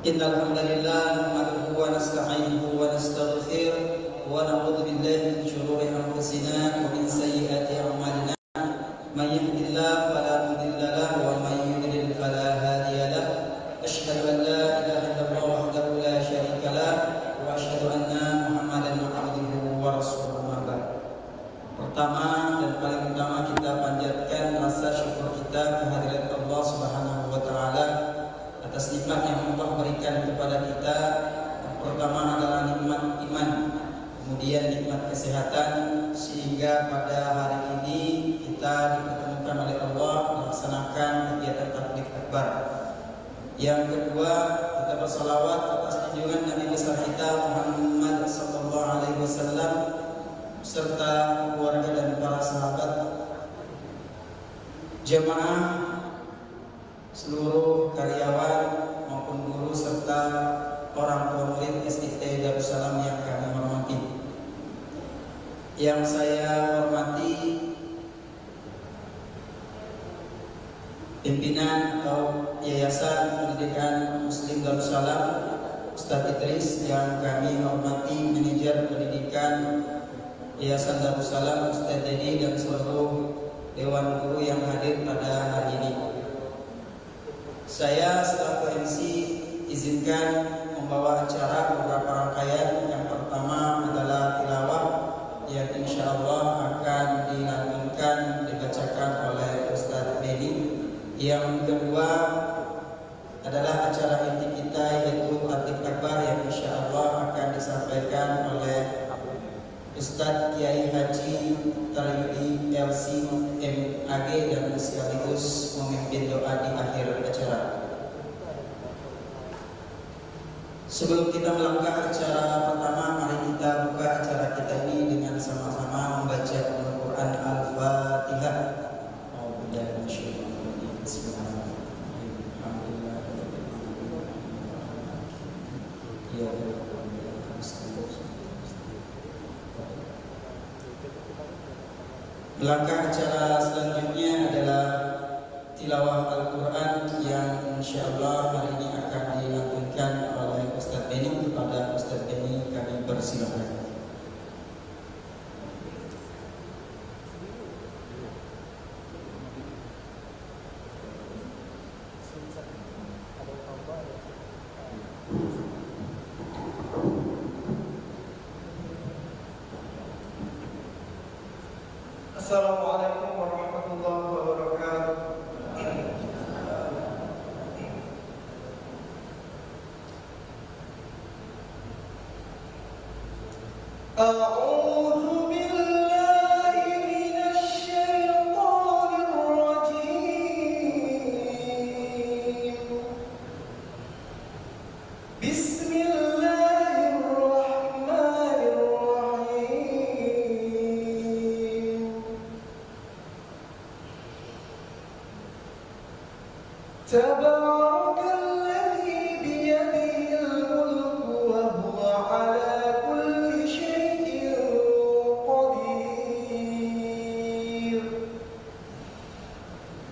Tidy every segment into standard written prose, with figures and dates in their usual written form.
Innal hamdalillah nahmaduhu wa nasta'inuhu wa nastaghfiruh wa na'udzu billahi min shururi anfusina wa min sayyiati a'malina. May yahdihillahu fala mudilla lahu wa may yudlil fala hadiya lahu. Asyhadu an la ilaha illallah wahdahu la syarika lahu wa asyhadu anna Muhammadan abduhu wa rasuluhu. Pertama dan paling utama kita panjatkan rasa syukur kita kehadirat Allah Subhanahu wa taala atas nikmat yang Allah berikan kepada kita. Pertama adalah nikmat iman, kemudian nikmat kesehatan, sehingga pada hari ini kita dipertemukan oleh Allah melaksanakan kegiatan tabligh akbar. Yang kedua, kita bersalawat atas junjungan Nabi besar kita Muhammad sallallahu alaihi wasallam serta keluarga dan para sahabat, jemaah, seluruh karyawan maupun guru serta orang tua murid SIT Darussalam yang kami hormati. Yang saya hormati pimpinan atau Yayasan Pendidikan Muslim Darussalam, Ustadz Idris, yang kami hormati manajer pendidikan Yayasan Darussalam, Ustadz Dedi, dan seluruh dewan guru yang hadir pada hari ini. Saya selaku MC izinkan membawa acara beberapa rangkaian. Yang pertama adalah tilawah yang insya Allah akan dilantunkan, dibacakan oleh Ustadz Dedi. Yang kedua adalah acara inti kita, yaitu tabligh akbar, yang insya Allah akan disampaikan oleh Ustadz Kiai Haji Taryudi LC MAG dan sekaligus memimpin doa di akhir acara. Sebelum kita melangkah acara pertama, mari kita buka acara kita ini dengan sama-sama membaca Al-Quran Al-Fatihah. Melangkah acara selanjutnya adalah tilawah Al-Quran yang insya Allah hari ini akan dilantunkan oleh Ustadz Beni. Kepada Ustadz Beni kami persilakan. Assalamualaikum warahmatullahi wabarakatuh. A'udzu billahi minasy syaithanir rajim. Bismillahirrahmanirrahim. Tabarakalladzi biyadihil mulku wa huwa ala kulli syai'in qadir.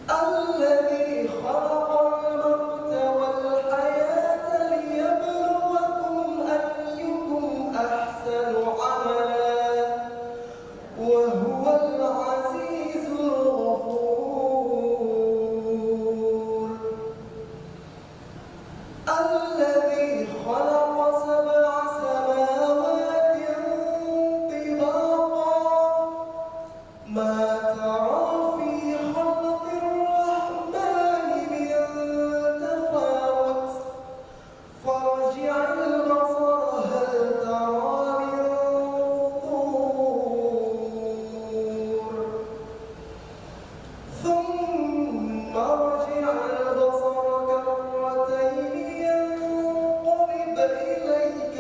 Alladzi khalaqal mauta wal hayata liyabluwakum ayyukum ahsanu amala wa huwal azizul ghafur. الذي خلق سبع سماوات طباقا ما ترى في خلق الرحمن من تفاوت فارجع البصر هل ترى من فطور ثم ارجع البصر كرتين إليك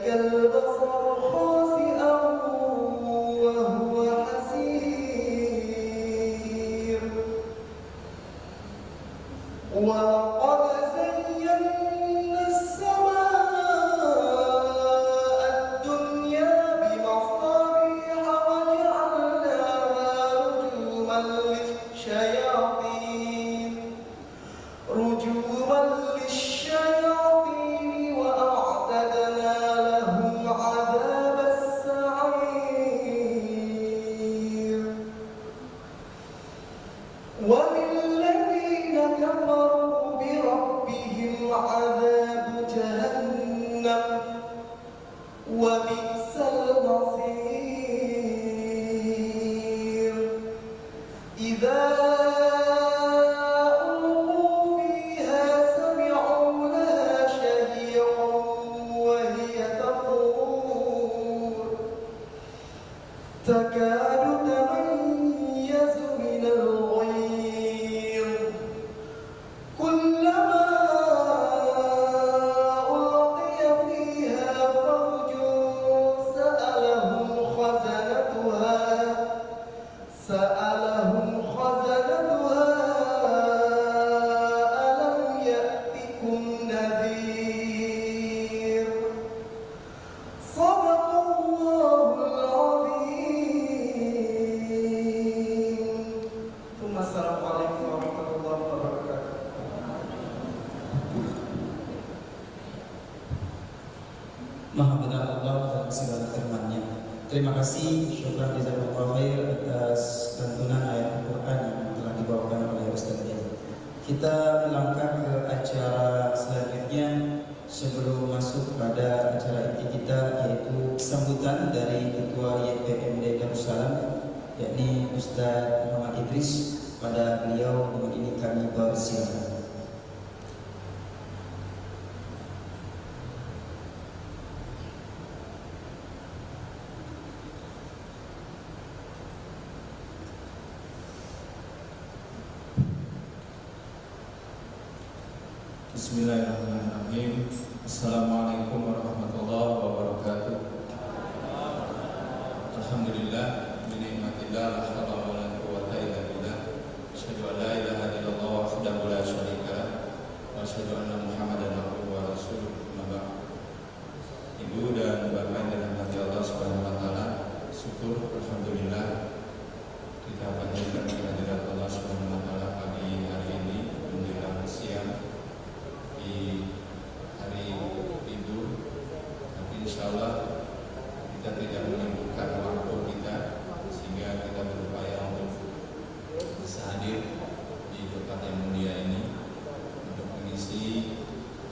البصر خاسئا وهو حسير. ولقد زينا السماء الدنيا بمصابيح وجعلناها رجوما للشياطين وللذين كفروا بربهم عذاب جهنم وبئس المصير إذا ألقوا فيها سمعوا لها شهيقا وهي تفور تكاد تميز من الغيظ كلما ألقي فيها فوج سألهم خزنتها ألم يأتكم نذير صدق الله العظيم ثم السلام عليكم ورحمة الله وبركاته. Maha benar Allah dalam segala firman-Nya. Terima kasih, syukur jazakallahu khair atas lantunan ayat Al-Quran yang telah dibawakan oleh Ustaz Dian. Kita melangkah ke acara selanjutnya sebelum masuk pada acara inti kita, yaitu sambutan dari Ketua YPMD Darussalam, yakni Ustaz Muhammad Idris. Pada beliau begini kami persilakan. Bismillahirrahmanirrahim. Assalamualaikum warahmatullahi wabarakatuh. Alhamdulillah, binikmatillah, la haula wala quwwata illa billah. Asyhadu an la ilaha illallah wahdahu la syarika lah, wa asyhadu anna Muhammadan abduhu wa rasuluh. Ibu dan bapak yang dirahmati Allah Subhanahu wa taala, syukur alhamdulillah kita panjatkan kehadirat Allah Subhanahu wa taala pagi hari ini menjelang siang di hari Idul, tapi insya Allah kita tidak menimbulkan waktu kita sehingga kita berupaya untuk bisa hadir di tempat yang mulia ini untuk mengisi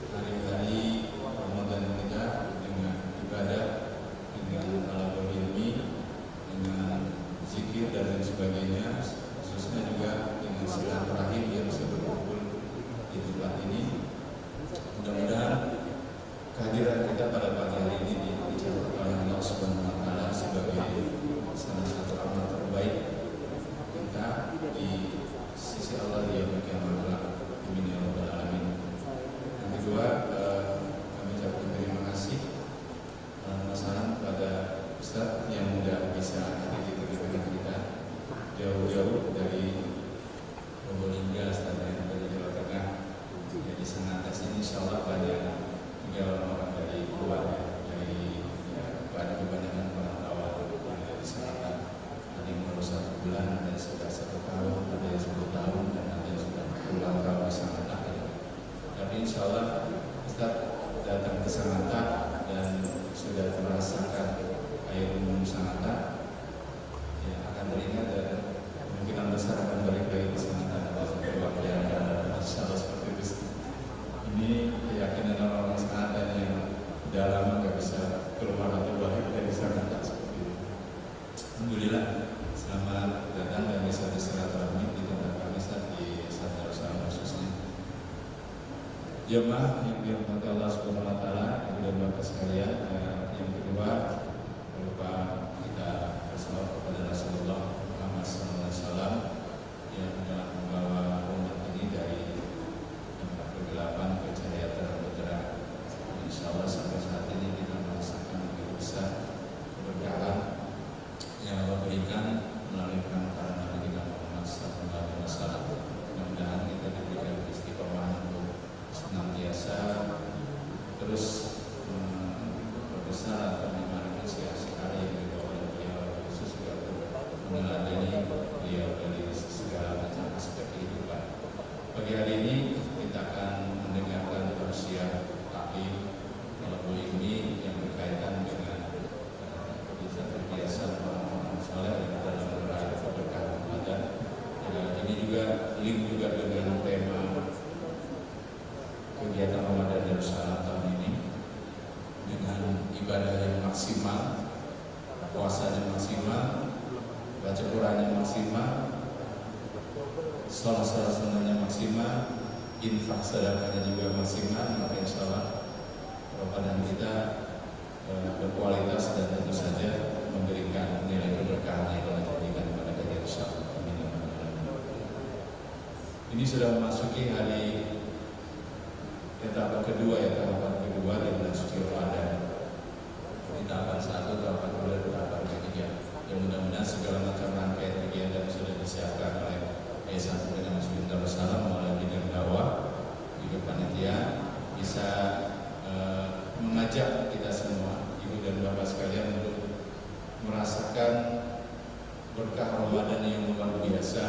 hari-hari Ramadan kita dengan ibadah, dengan talabul ilmi, dengan zikir dan lain sebagainya, khususnya juga dengan silaturahim yang bisa berkumpul di tempat ini. Mudah-mudahan kehadiran kita pada pagi hari ini dicatat oleh Allah Subhanahu wa taala sebagai salah satu amal terbaik kita di sisi Allah di yaumil qiyamah. Amin ya rabbal alamin. Yang kedua, kami ucapkan terima kasih masalah kepada Ustaz yang sudah bisa hadir di tengah-tengah kita jauh-jauh dari Probolinggo, Ustaz yang dari Jawa Tengah. Jadi Sangatas ini insya Allah banyak tiga orang dari luar, dari banyak kebanyakan perantauan yang dari selatan. Ada yang baru 1 bulan, ada yang sudah 1 tahun, ada yang 10 tahun, dan ada yang sudah berulang tahun di Sangatas. Tapi insya Allah Ustaz datang ke Sangatas dan sudah merasakan air minum Sangatas, ya akan teringat dan kemungkinan besar akan balik lagi ke Sangatas dalam waktu yang akan datang. Insya Allah seperti itu. Ini keyakinan orang-orang Sangatas yang udah lama nggak bisa keluar atau balik dari Sangatas seperti itu. Alhamdulillah, selamat datang dan bisa bersilaturahmi di tempat kami saat di Darussalam khususnya. Jemaah yang dirahmati Allah Subhanahu wa taala, ibu dan bapak sekalian, yang kedua berupa kita bersalawat kepada Rasulullah Muhammad SAW yang telah membawa umat ini dari tempat kegelapan ke cahaya terang-benderang. Insya Allah sampai saat ini kita merasakan begitu besar keberkahan yang Allah berikan melalui perantara Nabi kita Muhammad SAW. Mudah-mudahan kita diberikan istiqomah untuk senantiasa terus berbesar atau memanfaatkan sekali yang dibawa oleh beliau, khusus juga meneladani beliau dari segala macam aspek kehidupan. Pagi hari ini kita akan mendengarkan tausiah taklim talabul ilmi yang berkaitan dengan kebiasaan orang-orang saleh yang dalam meraih keberkahan Ramadan. ini juga link juga dengan tema kegiatan Ramadan Darussalam tahun ini, dengan ibadah yang maksimal, puasanya maksimal, baca Qurannya maksimal, sholat sunnahnya maksimal, infak sedekahnya juga maksimal. Maka insya Allah Ramadan kita berkualitas dan tentu saja memberikan nilai keberkahan yang Allah janjikan kepada kita insyaallah. Ini sudah memasuki hari tahapan kedua ya, tahapan kedua di bulan suci Ramadan. Di tahapan 1, tahapan 2, tahapan ketiga. Yang mudah-mudahan segala macam rangkaian kegiatan sudah disiapkan oleh Yayasan Pembinaan Muslim Darussalam melalui bidang dakwah, juga panitia, bisa mengajak kita semua, ibu dan bapak sekalian, untuk merasakan berkah Ramadan yang luar biasa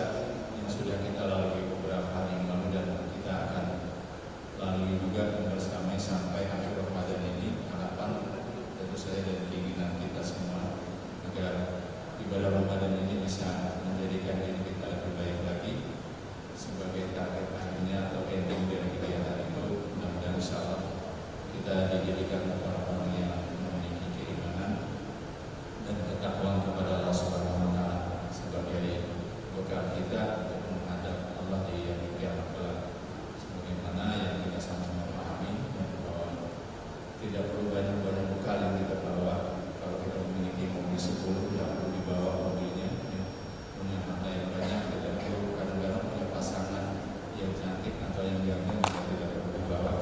yang sudah kita lalui beberapa hari yang lalu, dan kita akan lalui juga bersama sampai akhir Ramadan ini. Harapan tentu saja dan keinginan kita semua agar ibadah Ramadan ini bisa menjadikan diri kita lebih baik lagi sebagai target akhirnya atau ending dari kegiatan itu. Mudah-mudahan insyaallah kita dijadikan orang-orang yang memiliki keimanan dan ketakwaan kepada Allah Subhanahu wa taala sebagai bekal kita untuk menghadap Allah di yaumil qiyamah kelak. Sebagaimana yang kita sama-sama pahami bahwa tidak perlu banyak-banyak bekal yang kita bawa. Kalau kita memiliki mobil 10, tidak perlu dibawa mobilnya, ya. Punya harta yang banyak, tidak perlu kadang-kadang punya pasangan yang cantik atau yang ganteng, kita tidak perlu dibawa.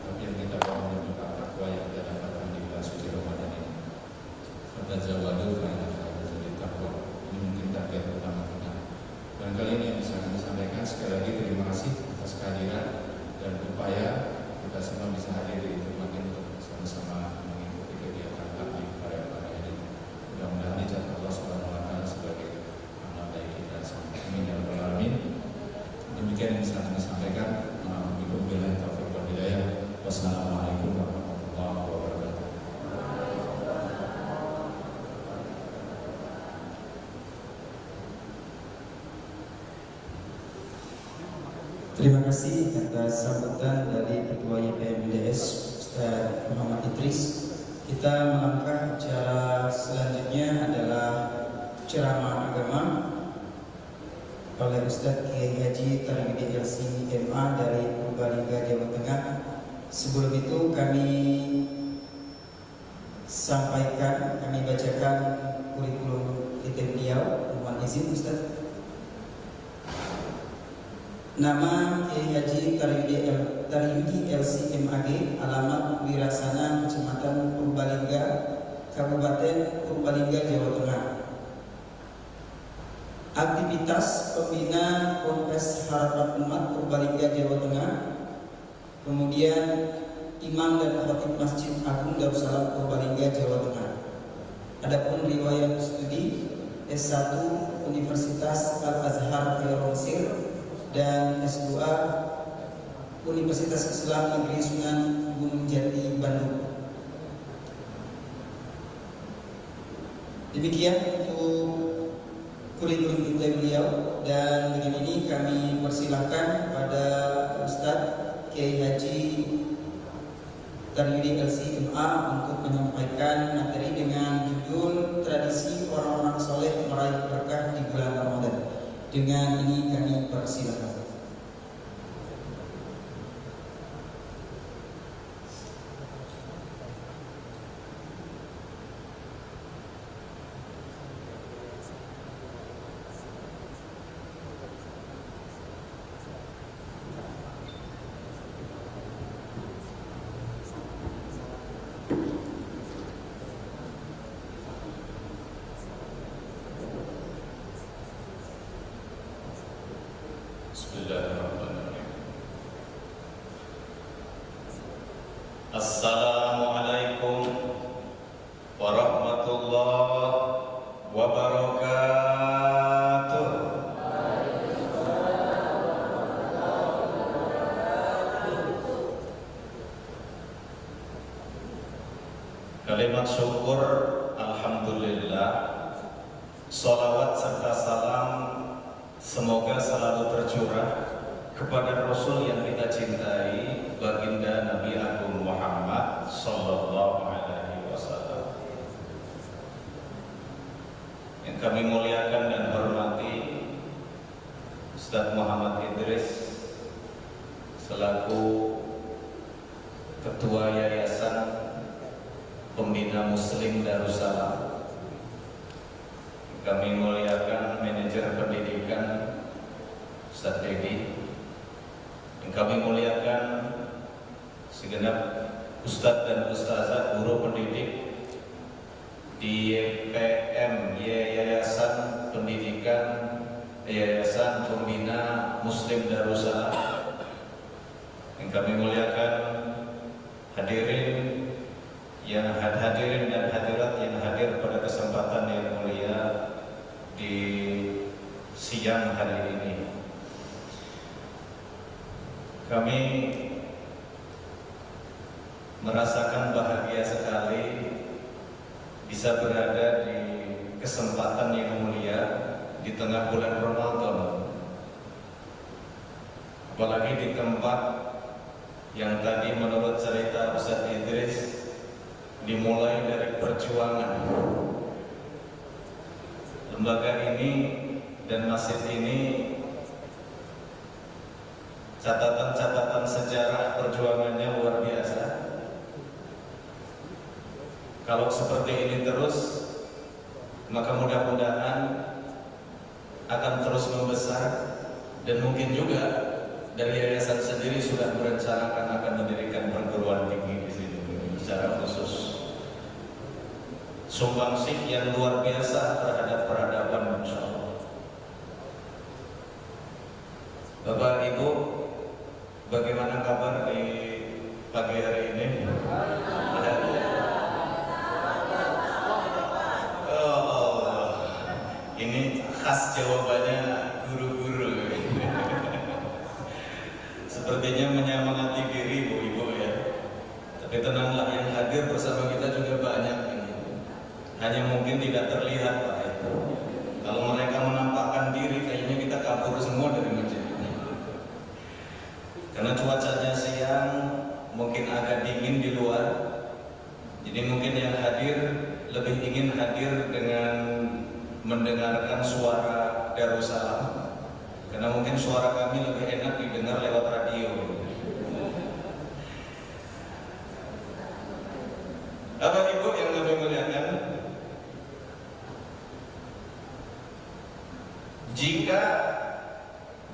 Tapi yang kita bawa adalah bekal takwa yang kita dapatkan di bulan suci Ramadan ini. Fatazawwadu fa inna khairaz zadi taqwa. Ini mungkin target utama kita. Dan kali ini yang bisa kami sampaikan, sekali lagi terima kasih atas kehadiran dan upaya kita semua bisa hadir di tempat ini untuk sama-sama mengikuti kegiatan taklim pada hari ini. Mudah-mudahan dicatat Allah Subhanahu wa taala sebagai amal baik kita semua. Amin ya rabbal alamin. Demikian yang bisa kami sampaikan. Wabillahi taufiq wal hidayah. Wassalamualaikum warahmatullahi wabarakatuh. Terima kasih atas sambutan dari Ketua YPMDS Ustaz Muhammad Idris. Kita melangkah acara selanjutnya adalah ceramah agama oleh Ustaz Kiai Haji Tarmidi LC MA dari Purbalingga, Jawa Tengah. Sebelum itu kami bacakan kurikulum kita beliau. Mohon izin Ustaz. Nama Kiai Haji Tarmidi LC MAG, alamat Wirasana, Kecamatan Purbalingga, Kabupaten Purbalingga, Jawa Tengah. Aktivitas pembina Ponpes Harapan Umat Purbalingga, Jawa Tengah. Kemudian Imam dan Khatib Masjid Agung Darussalam Purbalingga, Jawa Tengah. Adapun riwayat studi S1 Universitas Al-Azhar Khairul Sir dan S2 Universitas Islam Negeri Sunan Gunung Jati, Bandung. Demikian untuk kurikulum kita beliau, dan dengan ini kami persilahkan pada Ustadz Kiai Haji Tarmidi LC MA untuk menyampaikan materi dengan judul Tradisi Orang-orang Soleh Meraih Berkah di Bulan Ramadan. Dengan ini kami persilakan. Bismillahirrahmanirrahim. Assalamualaikum warahmatullahi wabarakatuh. Kalimat syukur, alhamdulillah, salawat serta salam Semoga selalu tercurah kepada Rasul yang kita cintai, baginda Nabi Agung Muhammad Sallallahu Alaihi Wasallam. Yang kami muliakan dan hormati Ustaz Muhammad Idris selaku Ketua Yayasan Pembina Muslim Darussalam. Kami muliakan Manajer Pendidikan Ustaz Dedi. Yang kami muliakan segenap Ustadz dan Ustazah guru pendidik di YPM, Yayasan Pendidikan Yayasan Pembina Muslim Darussalam. Yang kami muliakan hadirin dan hadirat yang hadir pada kesempatan yang mulia di siang hari ini. Kami merasakan bahagia sekali bisa berada di kesempatan yang mulia di tengah bulan Ramadan, apalagi di tempat yang tadi menurut cerita Ustaz Idris dimulai dari perjuangan. Lembaga ini dan masjid ini catatan-catatan sejarah perjuangannya luar biasa. Kalau seperti ini terus, maka mudah-mudahan akan terus membesar, dan mungkin juga dari yayasan sendiri sudah merencanakan akan mendirikan perguruan tinggi di sini secara khusus. Sumbangsih yang luar biasa terhadap peradaban, insyaallah. Bapak Ibu, bagaimana kabar di pagi hari ini? Oh, ini khas jawabannya guru-guru. Sepertinya menyemangati diri ibu-ibu ya. Tapi tenanglah, yang hadir bersama kita juga banyak ini. Hanya mungkin tidak terlihat Pak ya. Kalau mereka menampakkan diri, kayaknya kita kabur semua dari masjid ini. Karena cuacanya siang, mungkin agak dingin di luar. Jadi mungkin yang hadir lebih ingin hadir dengan mendengarkan suara Darussalam. Karena mungkin suara kami lebih enak didengar lewat radio. Bapak Ibu yang kami muliakan, jika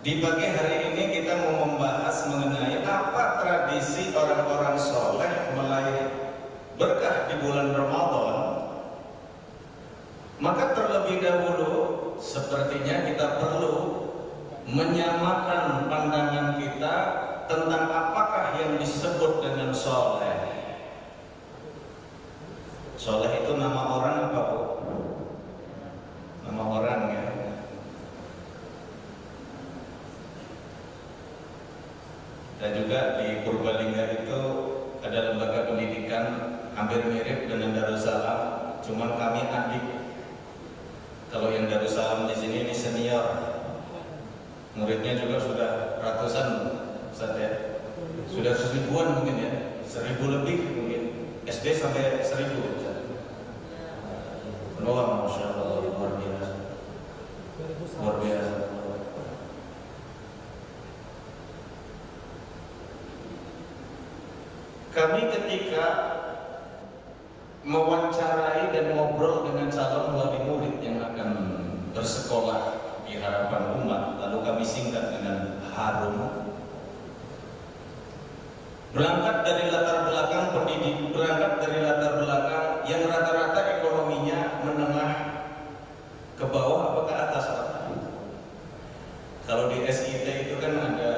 di pagi hari ini kita mau membahas mengenai apa tradisi orang-orang soleh meraih berkah di bulan Ramadan, maka terlebih dahulu sepertinya kita perlu menyamakan pandangan kita tentang apakah yang disebut dengan soleh. Soleh itu nama orang apa Bu? Nama orang ya. Dan juga di Purbalingga itu ada lembaga pendidikan hampir mirip dengan Darussalam, cuman kami adik. Kalau yang Darussalam di sini ini senior, muridnya juga sudah ratusan, Ustaz ya. Sudah 1000-an mungkin ya, 1000 lebih mungkin. SD sampai 1000. Wah, Masya Allah, luar biasa. Luar biasa. Kami ketika mewawancarai dan ngobrol dengan calon wali murid yang akan bersekolah di harapan umat, lalu kami singkat dengan Harum, berangkat dari latar belakang pendidik, berangkat dari latar belakang yang rata-rata ekonominya menengah ke bawah apa ke atas Pak? Kalau di SIT itu kan ada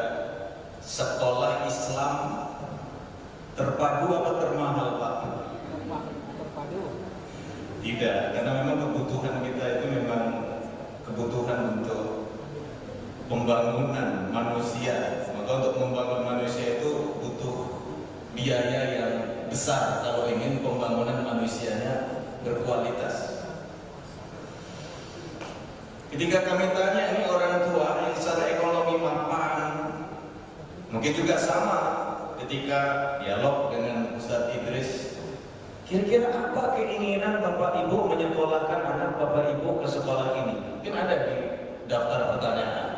sekolah Islam terpadu apa termahal Pak? Terpadu. Tidak, karena memang kebutuhan kita itu memang kebutuhan untuk pembangunan manusia. Maka untuk membangun manusia itu butuh biaya yang besar kalau ingin pembangunan manusianya berkualitas. Ketika kami tanya ini orang tua, Mungkin juga sama ketika dialog dengan Ustaz Idris. Kira-kira apa keinginan Bapak Ibu menyekolahkan anak Bapak Ibu ke sekolah ini? Mungkin ada di daftar pertanyaan.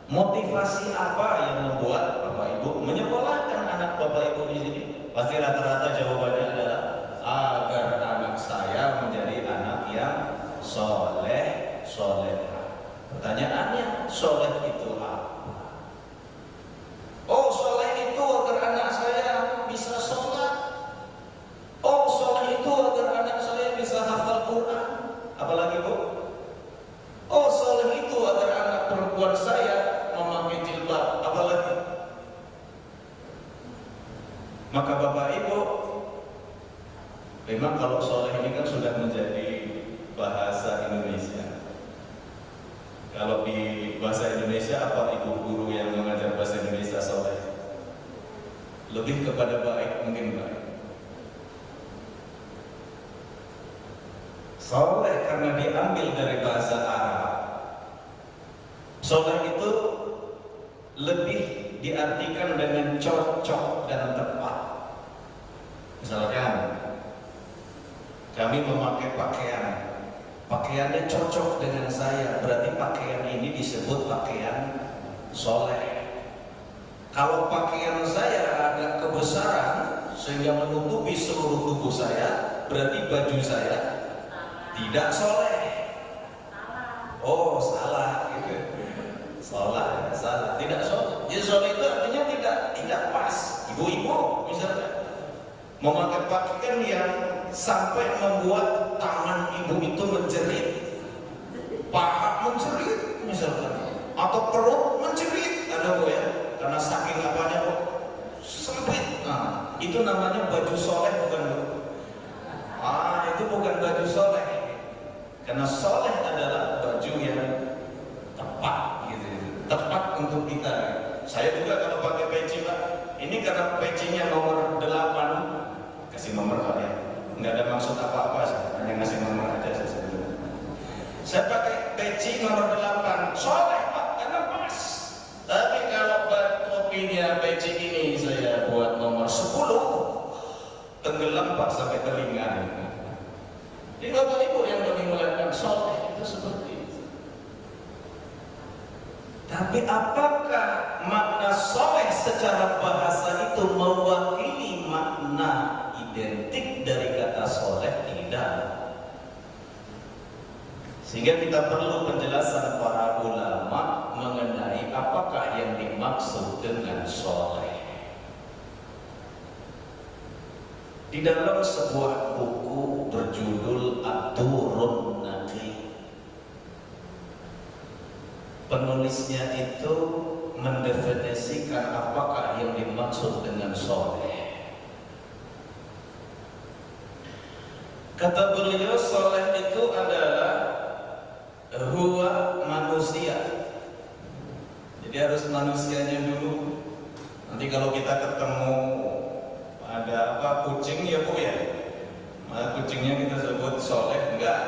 Motivasi apa yang membuat Bapak Ibu menyekolahkan anak Bapak Ibu di sini? Pasti rata-rata jawabannya adalah agar anak saya menjadi anak yang soleh, solehah. Pertanyaannya, soleh itu apa? Oh, soleh itu agar anak saya bisa sholat. Oh, soleh itu agar anak saya bisa hafal Quran. Apalagi Bu? Oh, soleh itu agar anak perempuan saya memakai jilbab. Apalagi? Maka Bapak Ibu, memang kalau soleh ini kan sudah menjadi bahasa Indonesia. Kalau di bahasa Indonesia apa ibu guru yang mengajar bahasa Indonesia soleh? Lebih kepada baik, mungkin baik. Soleh karena diambil dari bahasa Arab. Soleh itu lebih diartikan dengan cocok dan tepat. Misalkan kami memakai pakaian, pakaiannya cocok dengan saya, berarti pakaian ini disebut pakaian soleh. Kalau pakaian saya agak kebesaran sehingga menutupi seluruh tubuh saya, berarti baju saya tidak soleh. Oh, salah gitu. Salah, tidak soleh. Jadi soleh itu artinya tidak pas. Ibu-ibu misalnya memakai pakaian yang sampai membuat tangan ibu itu menjerit, paha menjerit misalkan, atau perut menjerit, ada Bu ya, karena saking apanya Bu, sempit. Nah, itu namanya baju soleh, bukan Bu? Itu bukan baju soleh, karena soleh adalah baju yang tepat, gitu, tepat untuk kita. Saya juga kalau pakai peci Pak, ini karena pecinya nomor 8, kasih nomor Pak ya. Nggak ada maksud apa-apa, hanya ngasih nomor aja sebenarnya. Saya pakai peci nomor 8, soleh Pak, karena pas. Tapi kalau topinya peci ini saya buat nomor 10, tenggelam Pak sampai telinga. Jadi Bapak Ibu yang kami melihatkan soleh itu seperti itu. Tapi apakah makna soleh secara bahasa itu mewakili makna identik dari kata soleh? Tidak. Sehingga kita perlu penjelasan para ulama mengenai apakah yang dimaksud dengan soleh. Di dalam sebuah buku berjudul Ad-Durrun Naqi, penulisnya itu mendefinisikan apakah yang dimaksud dengan soleh. Kata beliau, soleh itu adalah huwa manusia. Jadi harus manusianya dulu. Nanti kalau kita ketemu ada kucing ya Bu ya, kucingnya kita sebut soleh, enggak.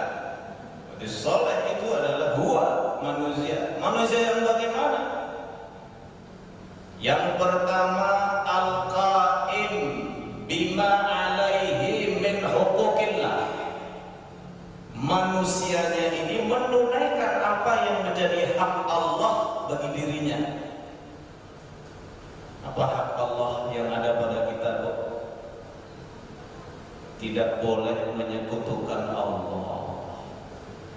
Jadi soleh itu adalah huwa manusia. Manusia yang bagaimana? Yang pertama, al-qaim bima alaihi min huquqillah. Manusianya ini menunaikan apa yang menjadi hak Allah bagi dirinya. Apa hak Allah yang ada pada kita Bu? Tidak boleh menyekutukan Allah.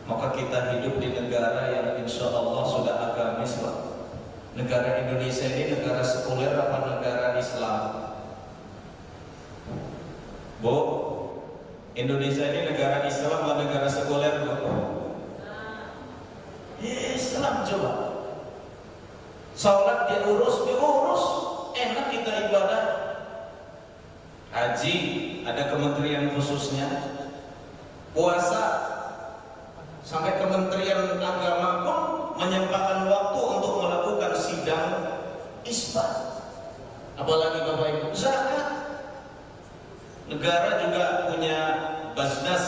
Maka kita hidup di negara yang insya Allah sudah agamis Pak. Negara Indonesia ini negara sekuler apa negara Islam? Bu, Indonesia ini negara Islam atau negara sekuler Bu? Islam coba. Salat diurus, enak kita ibadah. Haji ada kementerian khususnya. Puasa sampai Kementerian Agama pun menyempatkan waktu untuk melakukan sidang isbat. Apalagi Bapak Ibu, zakat. Negara juga punya Basnas,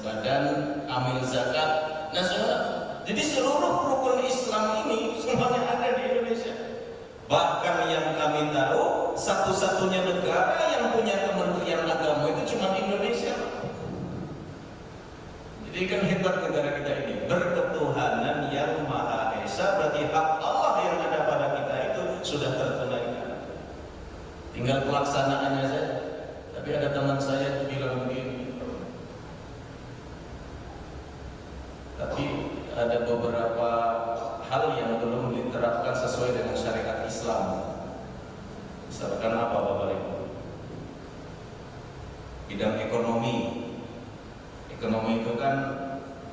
Badan Amil Zakat Nasional. Jadi seluruh rukun Islam ini semuanya ada di Indonesia. Bahkan yang kami tahu, satu-satunya negara yang punya kementerian agama itu cuma Indonesia. Jadi kan hebat negara kita ini, berketuhanan yang Maha Esa, berarti hak Allah yang ada pada kita itu sudah tertunaikan. Tinggal pelaksanaannya saja. Tapi ada teman saya yang bilang begini, tapi ada beberapa hal yang belum diterapkan sesuai dengan syariat Islam. Misalkan apa Bapak Ibu? Bidang ekonomi. Ekonomi itu kan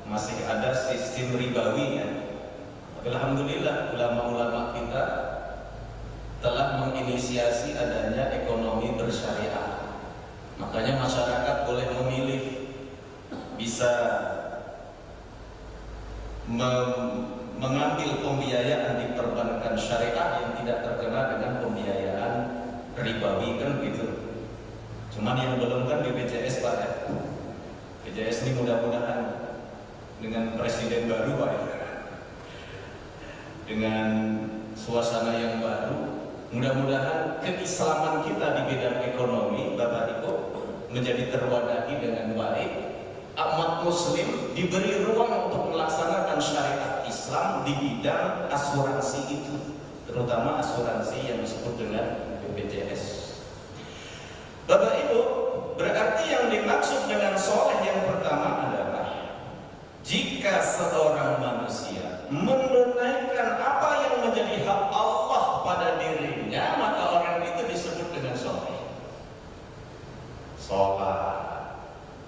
masih ada sistem ribawi ya. Alhamdulillah ulama-ulama kita telah menginisiasi adanya ekonomi bersyariah. Makanya masyarakat boleh memilih, bisa mengambil pembiayaan di perbankan syariah yang tidak terkena dengan pembiayaan ribawi kan gitu. Cuman yang belum kan BPJS Pak ya. BPJS ini mudah-mudahan dengan presiden baru Pak ya, dengan suasana yang baru, mudah-mudahan keislaman kita di bidang ekonomi Bapak Ibu menjadi terwadahi dengan baik. Umat muslim diberi ruang untuk melaksanakan syariat Islam di bidang asuransi itu, terutama asuransi yang disebut dengan BPJS. Bapak Ibu, berarti yang dimaksud dengan soleh yang pertama adalah jika seorang manusia menunaikan apa yang menjadi hak Allah pada dirinya, maka orang itu disebut dengan soleh. Sholat,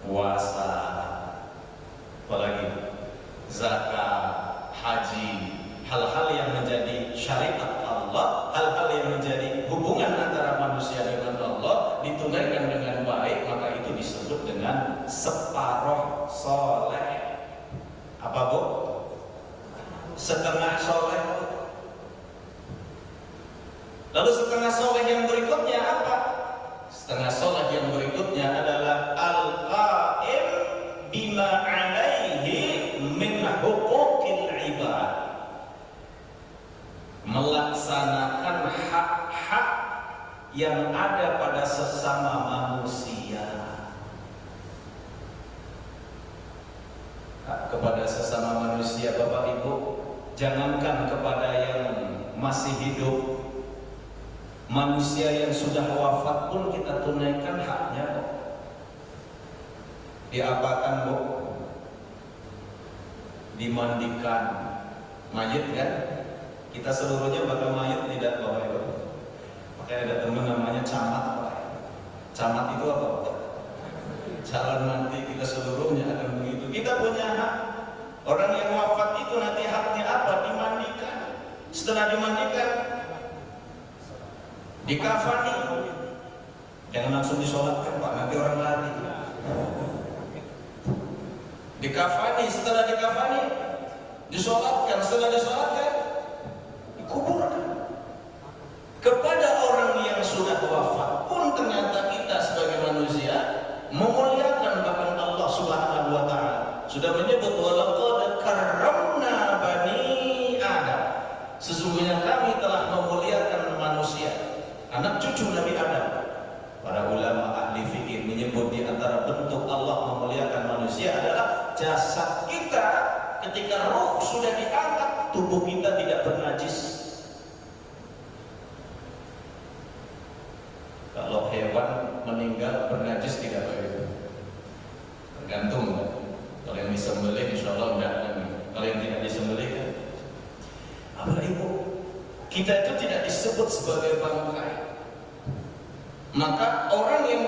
puasa, apalagi zakat, haji, hal-hal yang menjadi syariat Allah, hal-hal yang menjadi hubungan antara manusia dengan Allah ditunaikan dengan baik, maka itu disebut dengan separuh soleh. Apa Bu? Setengah soleh. Lalu setengah soleh yang berikutnya apa? Setengah soleh yang berikutnya adalah al-qaim bima alaihi min huquqil ibad, melaksanakan hak-hak yang ada pada sesama manusia. Kepada sesama manusia Bapak Ibu, jangankan kepada yang masih hidup, manusia yang sudah wafat pun kita tunaikan haknya kok. Diapakan Bu? Dimandikan mayit kan? Kita seluruhnya bakal mayit tidak Bapak Ibu? Makanya ada teman namanya camat Pak. Camat itu apa Pak? Calon nanti kita seluruhnya akan begitu. Kita punya hak. Orang yang wafat itu nanti haknya apa? Dimandikan. Setelah dimandikan, dikafani. Jangan langsung disolatkan Pak, nanti orang lari. Dikafani, setelah dikafani, disolatkan, setelah disolatkan, dikuburkan. Kepada orang yang sudah wafat pun ternyata kita sebagai manusia memuliakan, bahkan Allah Subhanahu wa Ta'ala sudah menyebut walaqad karramna bani Adam, sesungguhnya kami telah memuliakan manusia, anak cucu Nabi Adam. Para ulama ahli fikih menyebut di antara bentuk Allah memuliakan manusia adalah jasad kita ketika roh sudah diangkat, tubuh kita tidak bernajis. Kalau hewan meninggal bernajis tidak boleh. Tergantung kan. Kalau yang disembelih insya Allah enggak kan. Kalau yang tidak disembelih kan. Apa Ibu? Kita itu tidak disebut sebagai bangkai. Maka orang yang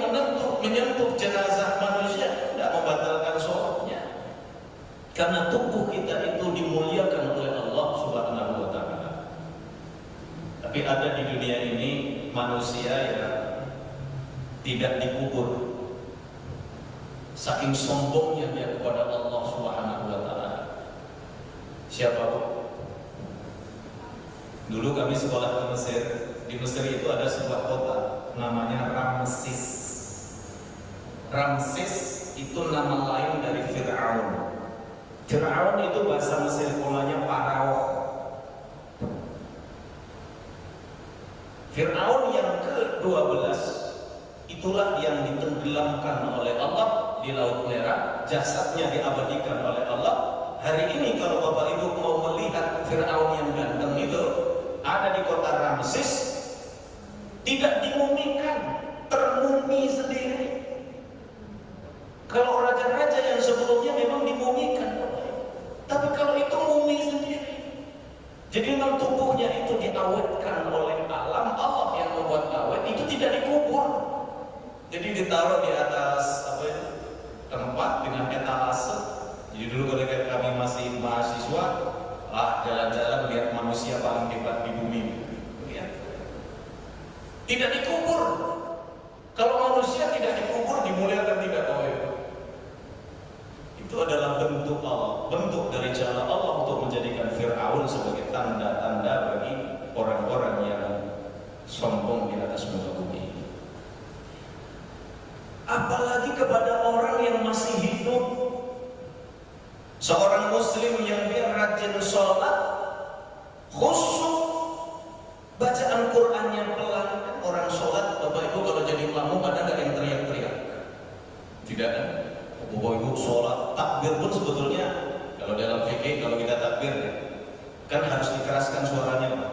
menyentuh jenazah manusia tidak membatalkan sholatnya. Karena tubuh kita itu dimuliakan oleh Allah Subhanahu wa Ta'ala. Tapi ada di dunia ini manusia yang tidak dikubur, saking sombongnya dia kepada Allah Subhanahu wa Ta'ala. Siapa Bu? Dulu kami sekolah ke Mesir. Di Mesir itu ada sebuah kota namanya Ramses. Ramses itu nama lain dari Fir'aun. Fir'aun itu bahasa Mesir kunanya Parao. Fir'aun yang ke-12 itulah yang ditenggelamkan oleh Allah di Laut Merah, jasadnya diabadikan oleh Allah. Hari ini kalau Bapak Ibu mau melihat Fir'aun yang ganteng itu ada di kota Ramses, tidak dimumikan, termumi sendiri. Kalau raja-raja yang sebelumnya memang dimumikan, tapi kalau itu mumi sendiri. Jadi memang tubuhnya itu diawetkan oleh alam, Allah yang membuat awet, itu tidak dikubur. Jadi ditaruh di atas tempat dengan etalase. Jadi dulu ketika kami masih mahasiswa, jalan-jalan lihat manusia paling hebat di bumi. Ya. Tidak dikubur. Kalau manusia tidak dikubur, dimuliakan tidak oleh. Itu adalah bentuk Allah, bentuk dari cara Allah untuk menjadikan Fir'aun sebagai tanda-tanda bagi orang-orang yang sombong di atas muka bumi. Apalagi kepada orang yang masih hidup, seorang muslim yang dia rajin sholat, khusyuk, bacaan Qur'annya pelan. Orang sholat, Bapak Ibu kalau jadi makmum ada nggak yang teriak-teriak? Tidak kan? Bapak Ibu sholat, takbir pun sebetulnya kalau dalam fikih, kalau kita takbir kan harus dikeraskan suaranya, Pak.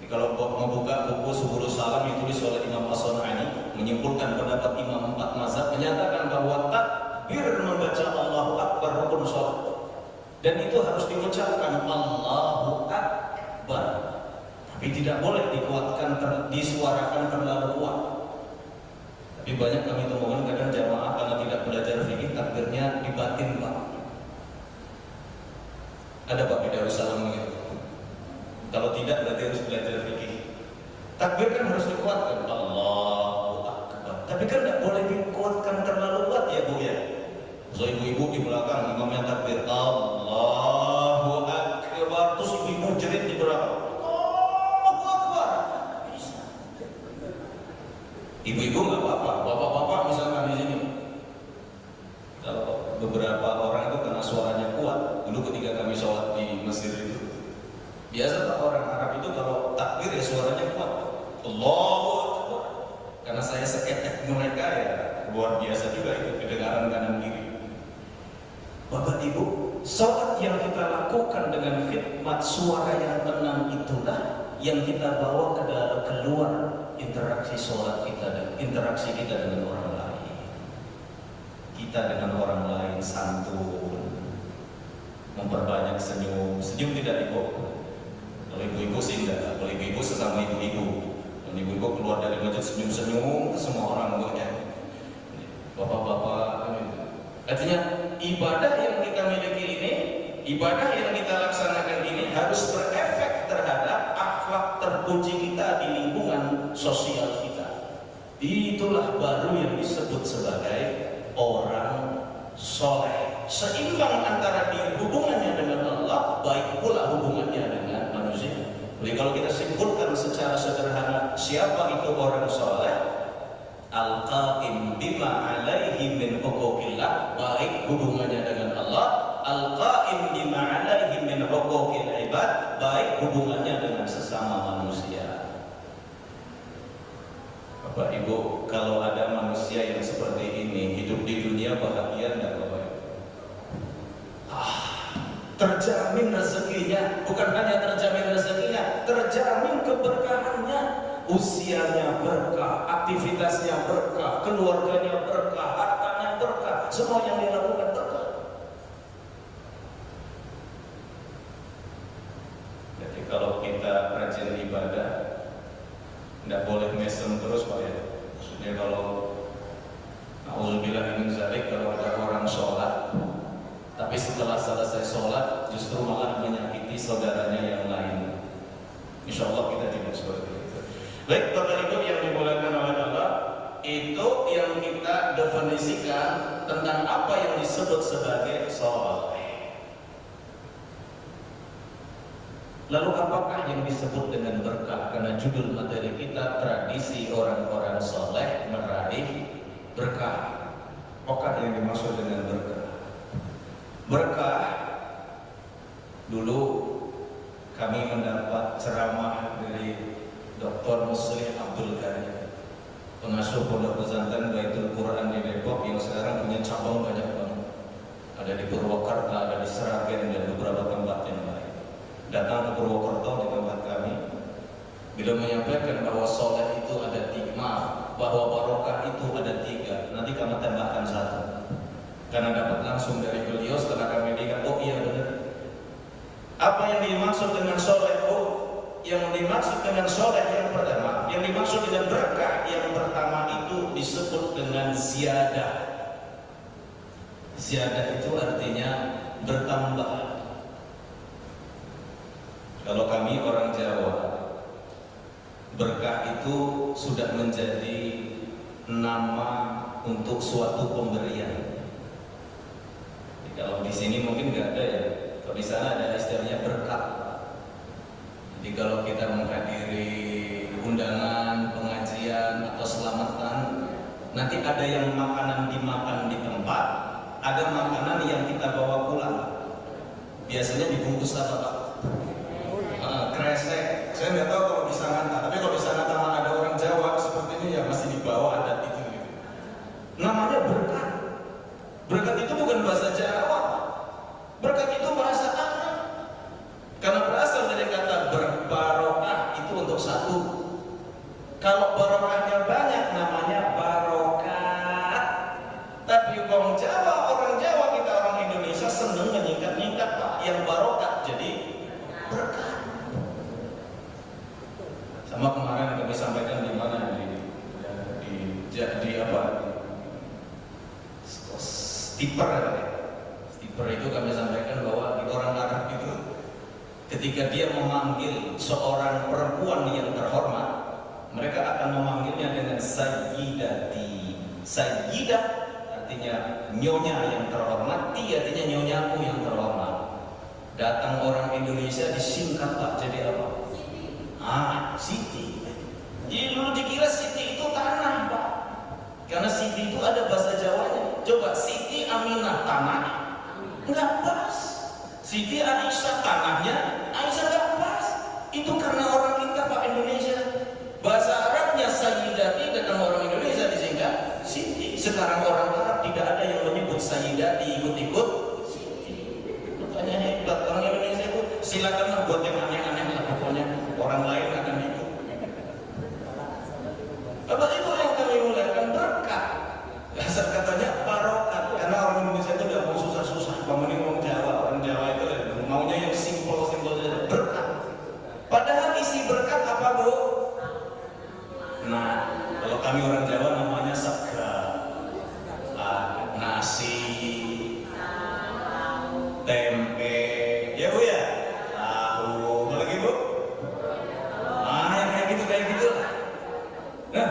Jadi kalau mau buka buku Subulus Salam yang ditulis oleh Imam As-Sun'ani, menyimpulkan pendapat Imam 4 mazhab, menyatakan bahwa takbir membaca Allahu Akbar rukun sholat, dan itu harus diucapkan Allahu Akbar, tapi tidak boleh dikuatkan, disuarakan terlalu kuat. Tapi banyak kami temukan kadang jamaah karena tidak belajar fikih, takbirnya dibatin, Pak. Ada Pak di Darussalam gitu. Kalau tidak berarti harus belajar fikih. Takbir kan harus dikuatkan, Allahu Akbar. Tapi kan tidak boleh dikuatkan terlalu kuat ya Bu ya. So ibu-ibu di belakang imamnya takbir Allahu Akbar, terus ibu-ibu jerit di belakang Allahu Akbar. Bisa. Ibu-ibu nggak apa-apa, bapak-bapak misalkan di sini. Kalau beberapa orang itu karena suaranya kuat, dulu ketika kami sholat di Mesir itu, biasa Pak, orang Arab itu kalau takbir ya suaranya kuat, Allahu Akbar. Karena saya seketek mereka ya luar biasa juga itu kedengaran kanan kiri. Bapak Ibu, sholat yang kita lakukan dengan khidmat suara yang tenang itulah yang kita bawa keluar interaksi sholat kita dan interaksi kita dengan orang lain. Kita dengan orang lain santun, memperbanyak senyum. Senyum tidak dibawa. Kalau ibu-ibu sih enggak. Kalau ibu-ibu sesama ibu-ibu. Kalau ibu-ibu keluar dari masjid senyum-senyum ke semua orang buatnya. Bapak-bapak, artinya ibadah yang kita miliki ini, ibadah yang kita laksanakan ini harus berefek terhadap akhlak terpuji kita di lingkungan sosial kita. Itulah baru yang disebut sebagai orang soleh. Seimbang antara dia hubungannya dengan Allah, baik pula hubungannya dengan manusia. Jadi kalau kita simpulkan secara sederhana, siapa itu orang soleh? Al-qa'im bima alaihi min huquqillah, baik hubungannya dengan Allah. Al-qa'im bima alaihi min huquqil ibad, baik hubungannya dengan sesama manusia. Bapak Ibu, kalau ada manusia yang seperti ini hidup di dunia bahagia enggak Bapak Ibu? Terjamin rezekinya, bukan hanya terjamin rezekinya, terjamin keberkahannya. Usianya berkah, aktivitasnya berkah, keluarganya berkah, hartanya berkah, semua yang dilakukan berkah. Jadi kalau kita rajin ibadah, tidak boleh mesem terus Pak ya. Maksudnya kalau na'udzubillah min dzalik, kalau ada orang sholat tapi setelah selesai sholat justru malah menyakiti saudaranya yang lain, insya Allah kita tidak seperti itu. Baik Bapak Ibu yang dimuliakan oleh Allah, itu yang kita definisikan tentang apa yang disebut sebagai sholat. Lalu apakah yang disebut dengan berkah? Karena judul materi kita tradisi orang-orang soleh meraih berkah. Apakah yang dimaksud dengan berkah? Berkah, dulu kami mendapat ceramah dari Dr. Muslih Abdul Karim, pengasuh pondok pesantren Baitul Quran di Depok yang sekarang punya cabang banyak banget. Ada di Purwokerto, ada di Sragen dan beberapa tempat yang lain. Datang ke Purwokerto di tempat kami, beliau menyampaikan bahwa soleh itu ada 3, bahwa barokah itu ada 3. Nanti kami tambahkan 1. Karena dapat langsung dari beliau setelah kami lihat, oh iya benar. Apa yang dimaksud dengan soleh? Oh, yang dimaksud dengan soleh yang pertama, yang dimaksud dengan berkah yang pertama itu disebut dengan ziyadah. Ziyadah itu artinya bertambah. Kalau kami orang Jawa, berkah itu sudah menjadi nama untuk suatu pemberian. Kalau di sini mungkin nggak ada ya. Kalau di sana ada istilahnya berkat. Jadi kalau kita menghadiri undangan, pengajian atau selamatan, nanti ada yang makanan dimakan di tempat, ada makanan yang kita bawa pulang. Biasanya dibungkus apa Pak? Kresek. Saya nggak tahu kalau di Sangatta, tapi kalau di Sangatta ada orang Jawa seperti ini ya masih dibawa adat itu. Namanya berkat. Berkat itu bukan bahasa Jawa. Berkat itu bahasa Arab. Karena berasal dari kata berbarokah, itu untuk satu. Kalau barokahnya banyak namanya barokat. Tapi orang Jawa kita orang Indonesia seneng menyingkat-nyingkat Pak. Yang barokat jadi berkat. Sama kemarin kami sampaikan di mana di apa? Stiper itu kami sampaikan bahwa di orang Arab itu ketika dia memanggil seorang perempuan yang terhormat, mereka akan memanggilnya dengan sayyidati. Sayyidah artinya nyonya yang terhormat, ti artinya nyonyaku yang terhormat. Datang orang Indonesia disingkat Pak jadi apa? Siti. Jadi dulu dikira Siti itu tanah Pak. Karena Siti itu ada bahasa Jawanya. Coba Siti Aminah tanah nggak pas. Siti Aisyah tanahnya Aisyah nggak pas. Itu karena orang kita Pak Indonesia. Bahasa Arabnya Sayyidati, datang orang Indonesia disingkat Siti. Sekarang orang Arab tidak ada yang menyebut Sayyidati ikut-ikut Siti. Makanya hebat orang Indonesia itu. Silakan buat yang aneh-aneh lah pokoknya. Orang lain akan ikut. Apa itu yang kami muliakan berkat. Dasar katanya barokat. Karena orang Indonesia itu udah mau susah-susah. Pemending orang Jawa itu maunya yang simpel saja. Berkat. Padahal isi berkat apa Bu? Nah, kalau kami orang Jawa namanya sega, nasi, tempe, ya Bu ya, tahu, apa lagi Bu? Yang kayak gitu. Nah,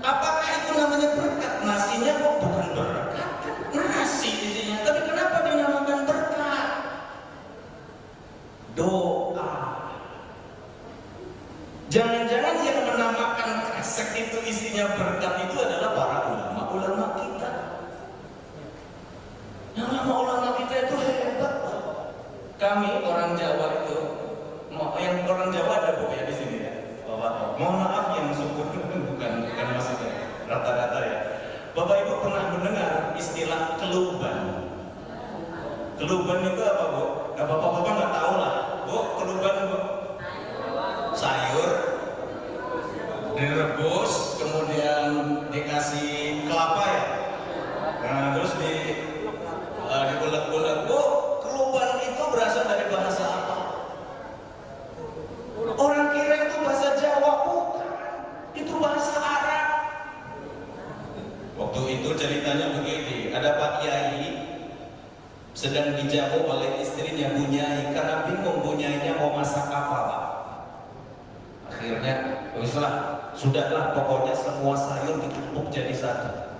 apakah itu namanya berkat? Nasinya kok bukan berkat? Nasi isinya, tapi kenapa dinamakan berkat? Doa. Jangan-jangan yang menamakan kresek itu isinya berkat itu adalah para ulama kita. Yang ulama kita itu hebat. Kami orang Jawa itu, yang orang Jawa ada Bu ya di sini ya. Mohon maaf yang syukur bukan maksudnya rata-rata ya. Bapak Ibu pernah mendengar istilah keluban? Keluban itu apa Bu? Bapak-bapak nggak tahu lah. Bu, keluban Bu? Sayur direbus, kemudian dikasih kelapa ya. Nah, terus dibulat-bulat. Bu, keluban itu berasal dari bahasa apa? Orang kira itu bahasa Jawa, bukan. Itu bahasa Arab. Waktu itu ceritanya begini, ada Pak Yai sedang dijamu oleh istrinya Bu Nyai karena bingung Bu Nyainya mau masak apa Pak. Akhirnya, sudahlah pokoknya semua sayur ditumpuk jadi satu.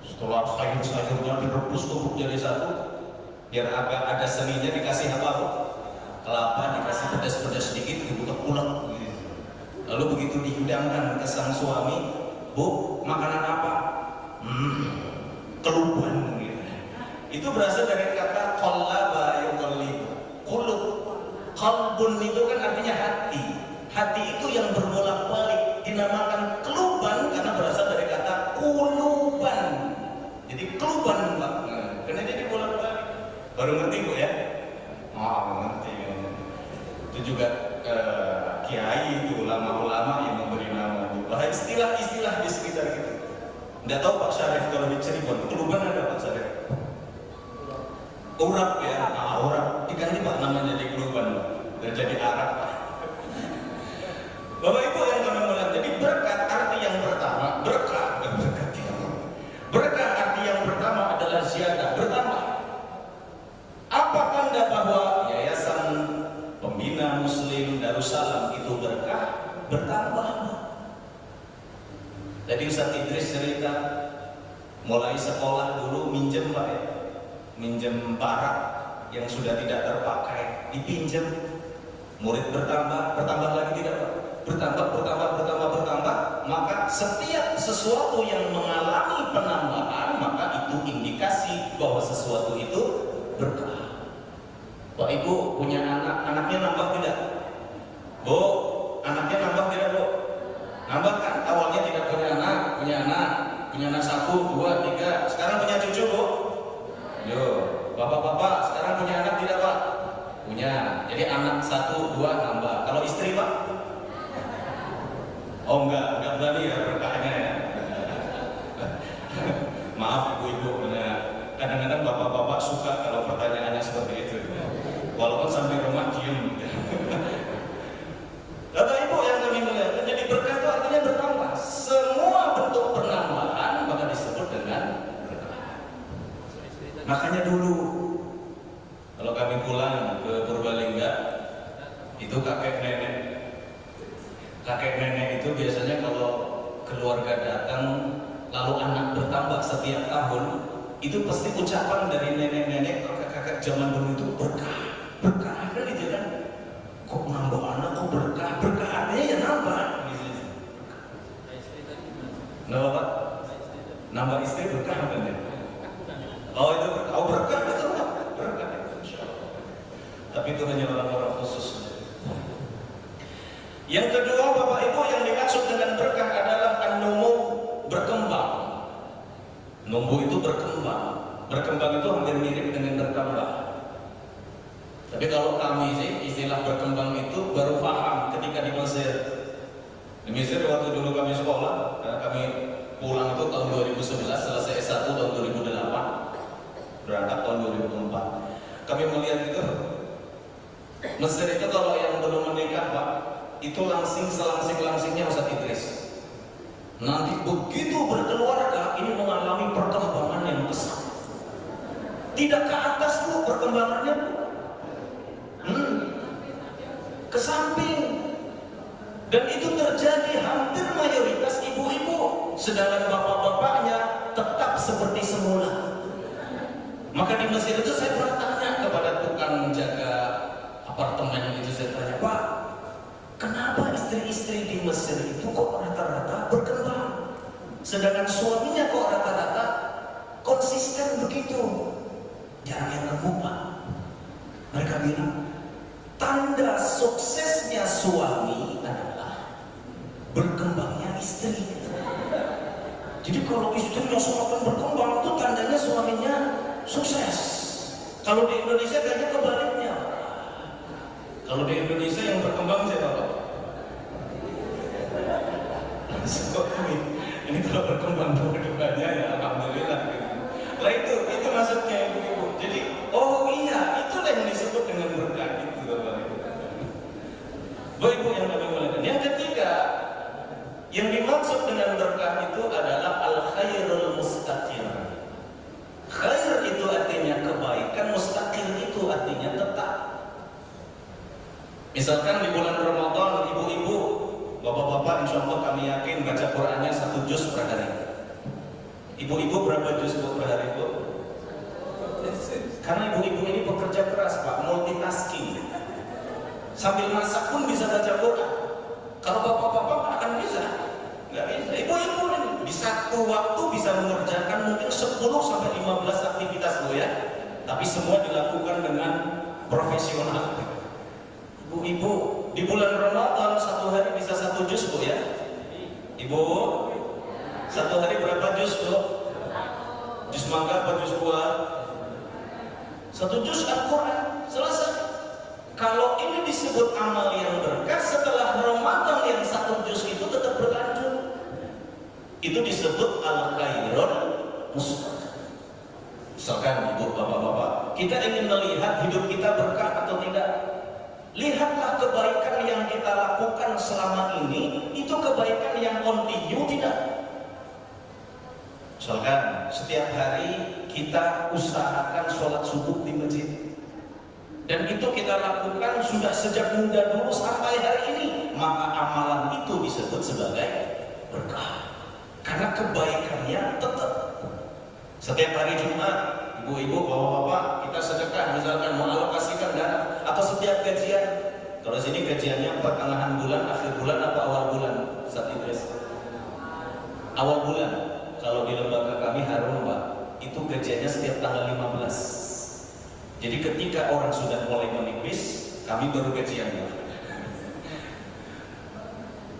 Setelah sayur-sayurnya direbus tumpuk jadi satu, biar agak ada seninya dikasih apa Bu? Kelapa, dikasih pedas-pedas sedikit, dibutek-butek gitu. Lalu begitu dihidangkan ke sang suami, Bu, makanan apa? Keluban gitu. Itu berasal dari kata qallaba yuqallib. Qulub. Qalbun itu kan artinya hati. Hati itu yang berbolak-balik. istilah-istilah di sekitar kita. Nggak tahu Pak Syarif kalau di Cirebon, Keluban ada Pak Syarif? Urap ya, urap. Diganti Pak namanya di Keluban, udah jadi Arab. Bapak Ibu yang kami muliakan, jadi berkat arti yang pertama, berkah arti yang pertama adalah ziyadah, bertambah. Apa tanda bahwa Yayasan Pembina Muslim Darussalam itu berkah? Bertambah. Tadi Ustaz Idris cerita mulai sekolah dulu minjem Pak ya, minjem barak yang sudah tidak terpakai dipinjam, murid bertambah lagi tidak Pak? Bertambah, maka setiap sesuatu yang mengalami penambahan maka itu indikasi bahwa sesuatu itu berkah. Pak Ibu punya anaknya nambah tidak? Bu, anaknya nambah tidak Bu? Nambah kan? Awalnya tidak punya anak 1, 2, 3, sekarang punya cucu Bu? Yo, bapak-bapak sekarang punya anak tidak Pak? Punya, jadi anak 1, 2 nambah. Kalau istri Pak? Oh enggak berani ya berkahnya ya. Maaf ibu-ibu, kadang-kadang bapak-bapak suka kalau pertanyaannya seperti itu. Walaupun sampai rumah diem. Bapak Ibu yang kami muliakan, jadi berkah itu artinya bertambah. Semua bentuk penambahan maka disebut dengan berkah. Makanya dulu kalau kami pulang ke Purbalingga, itu kakek nenek itu biasanya kalau keluarga datang lalu anak bertambah setiap tahun, itu pasti ucapan dari nenek-nenek kakek-kakek zaman dulu itu berkah kan gitu kan. Kok nambah anak kok berkah artinya ya nambah. Nambah Pak? Nambah istri berkah kan ya? Oh itu berkah, berkah itu berkah insyaallah. Tapi itu hanya orang-orang khusus. Yang kedua Bapak Ibu yang dimaksud dengan berkah adalah an-numu, berkembang. Numbuh itu berkembang. Berkembang itu hampir mirip dengan bertambah. Tapi kalau kami sih istilah berkembang itu baru paham ketika di Mesir. Di Mesir waktu dulu kami sekolah, kami pulang itu tahun 2011, selesai S1 tahun 2008, berangkat tahun 2004. Kami melihat itu Mesir itu kalau yang belum menikah Pak, itu selangsing-langsingnya Ustaz Idris. Nanti begitu berkeluarga ini mengalami perkembangan yang besar. Tidak ke atas Bu perkembangannya Bu. Ke samping. Dan itu terjadi hampir mayoritas ibu-ibu, sedangkan bapak-bapaknya tetap seperti semula. Maka di Mesir itu saya pernah tanya kepada tukang jaga apartemen itu, saya tanya, Pak, kenapa istri-istri di Mesir itu kok rata-rata berkembang, sedangkan suaminya kok rata-rata konsisten begitu? Jarang yang nemu Pak. Mereka bilang tanda suksesnya suami adalah berkembangnya istri. Jadi kalau istrinya semakin berkembang itu tandanya suaminya sukses. Kalau di Indonesia kayaknya kebaliknya. Kalau di Indonesia yang berkembang siapa Pak? Ini kalau berkembang dua-duanya ya alhamdulillah. Lah itu maksudnya ibu-ibu. Jadi oh iya, itulah yang disebut dengan berkah itu Bapak Ibu. Bapak Ibu yang kami muliakan. Yang ketiga, yang dimaksud dengan berkah itu adalah al-khairul mustaqir. Khair itu artinya kebaikan, mustaqir itu artinya tetap. Misalkan di bulan Ramadan, ibu-ibu, bapak-bapak, insya Allah kami yakin baca Qurannya 1 juz per hari. Ibu-ibu berapa juz per hari Bu? Karena ibu-ibu ini bekerja keras Pak, multitasking. Sambil masak pun bisa baca Quran. Kalau bapak-bapak akan bisa? Nggak bisa. Ibu-ibu ini di satu waktu bisa mengerjakan mungkin 10 sampai 15 aktivitas Bu ya. Tapi semua dilakukan dengan profesional. Ibu-ibu di bulan Ramadan 1 hari bisa 1 juz Bu ya. Ibu 1 hari berapa juz Bu? Juz mangga apa juz buah? 1 juz Al-Quran selesai. Kalau ini disebut amal yang berkah, setelah Ramadan yang 1 juz itu tetap berlanjut. Itu disebut al-khairun mustaqim. Misalkan ibu, bapak-bapak, kita ingin melihat hidup kita berkah atau tidak. Lihatlah kebaikan yang kita lakukan selama ini, itu kebaikan yang kontinu tidak. Misalkan setiap hari kita usahakan sholat subuh di masjid, dan itu kita lakukan sudah sejak muda dulu sampai hari ini, maka amalan itu disebut sebagai berkah. Karena kebaikannya tetap. Setiap hari Jumat, ibu-ibu, bapak-bapak, kita sedekah, misalkan mengalokasikan dana, atau setiap gajian. Kalau sini gajiannya pertengahan bulan, akhir bulan, atau awal bulan? Saat itu awal bulan. Kalau di lembaga kami Harum, Pak, itu gajiannya setiap tanggal 15. Jadi ketika orang sudah mulai menipis, kami baru gajian, Pak.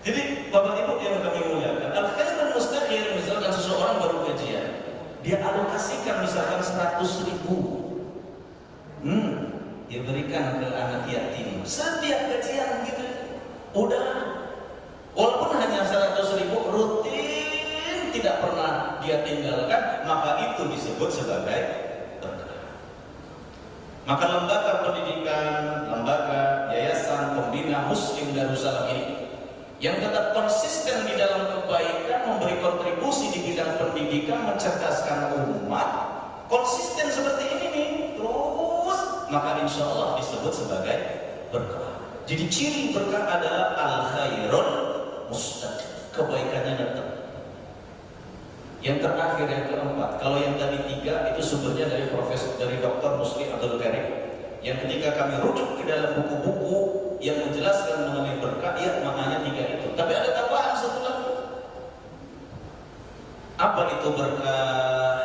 Jadi Bapak Ibu yang kami muliakan, al-khairun mustaqim, misalkan seseorang baru gajian, dia alokasikan misalkan 100.000, dia berikan ke anak yatim setiap gajian gitu. Udah, walaupun hanya 100.000 rutin, tidak pernah dia tinggalkan, maka itu disebut sebagai berkah. Maka lembaga pendidikan, lembaga yayasan pembina Muslim Darussalam ini yang tetap konsisten di dalam kebaikan, memberi kontribusi di bidang pendidikan, mencerdaskan umat, konsisten seperti ini nih, terus, maka insya Allah disebut sebagai berkah. Jadi ciri berkah adalah al-khairun mustaqim, kebaikannya tetap. Yang terakhir, yang keempat, kalau yang tadi 3 itu sumbernya dari Dr. Musli Abdul Karim, yang ketika kami rujuk ke dalam buku-buku yang menjelaskan mengenai berkah, ya maknanya 3 itu. Tapi ada tambahan satu lagi. Apa itu berkah?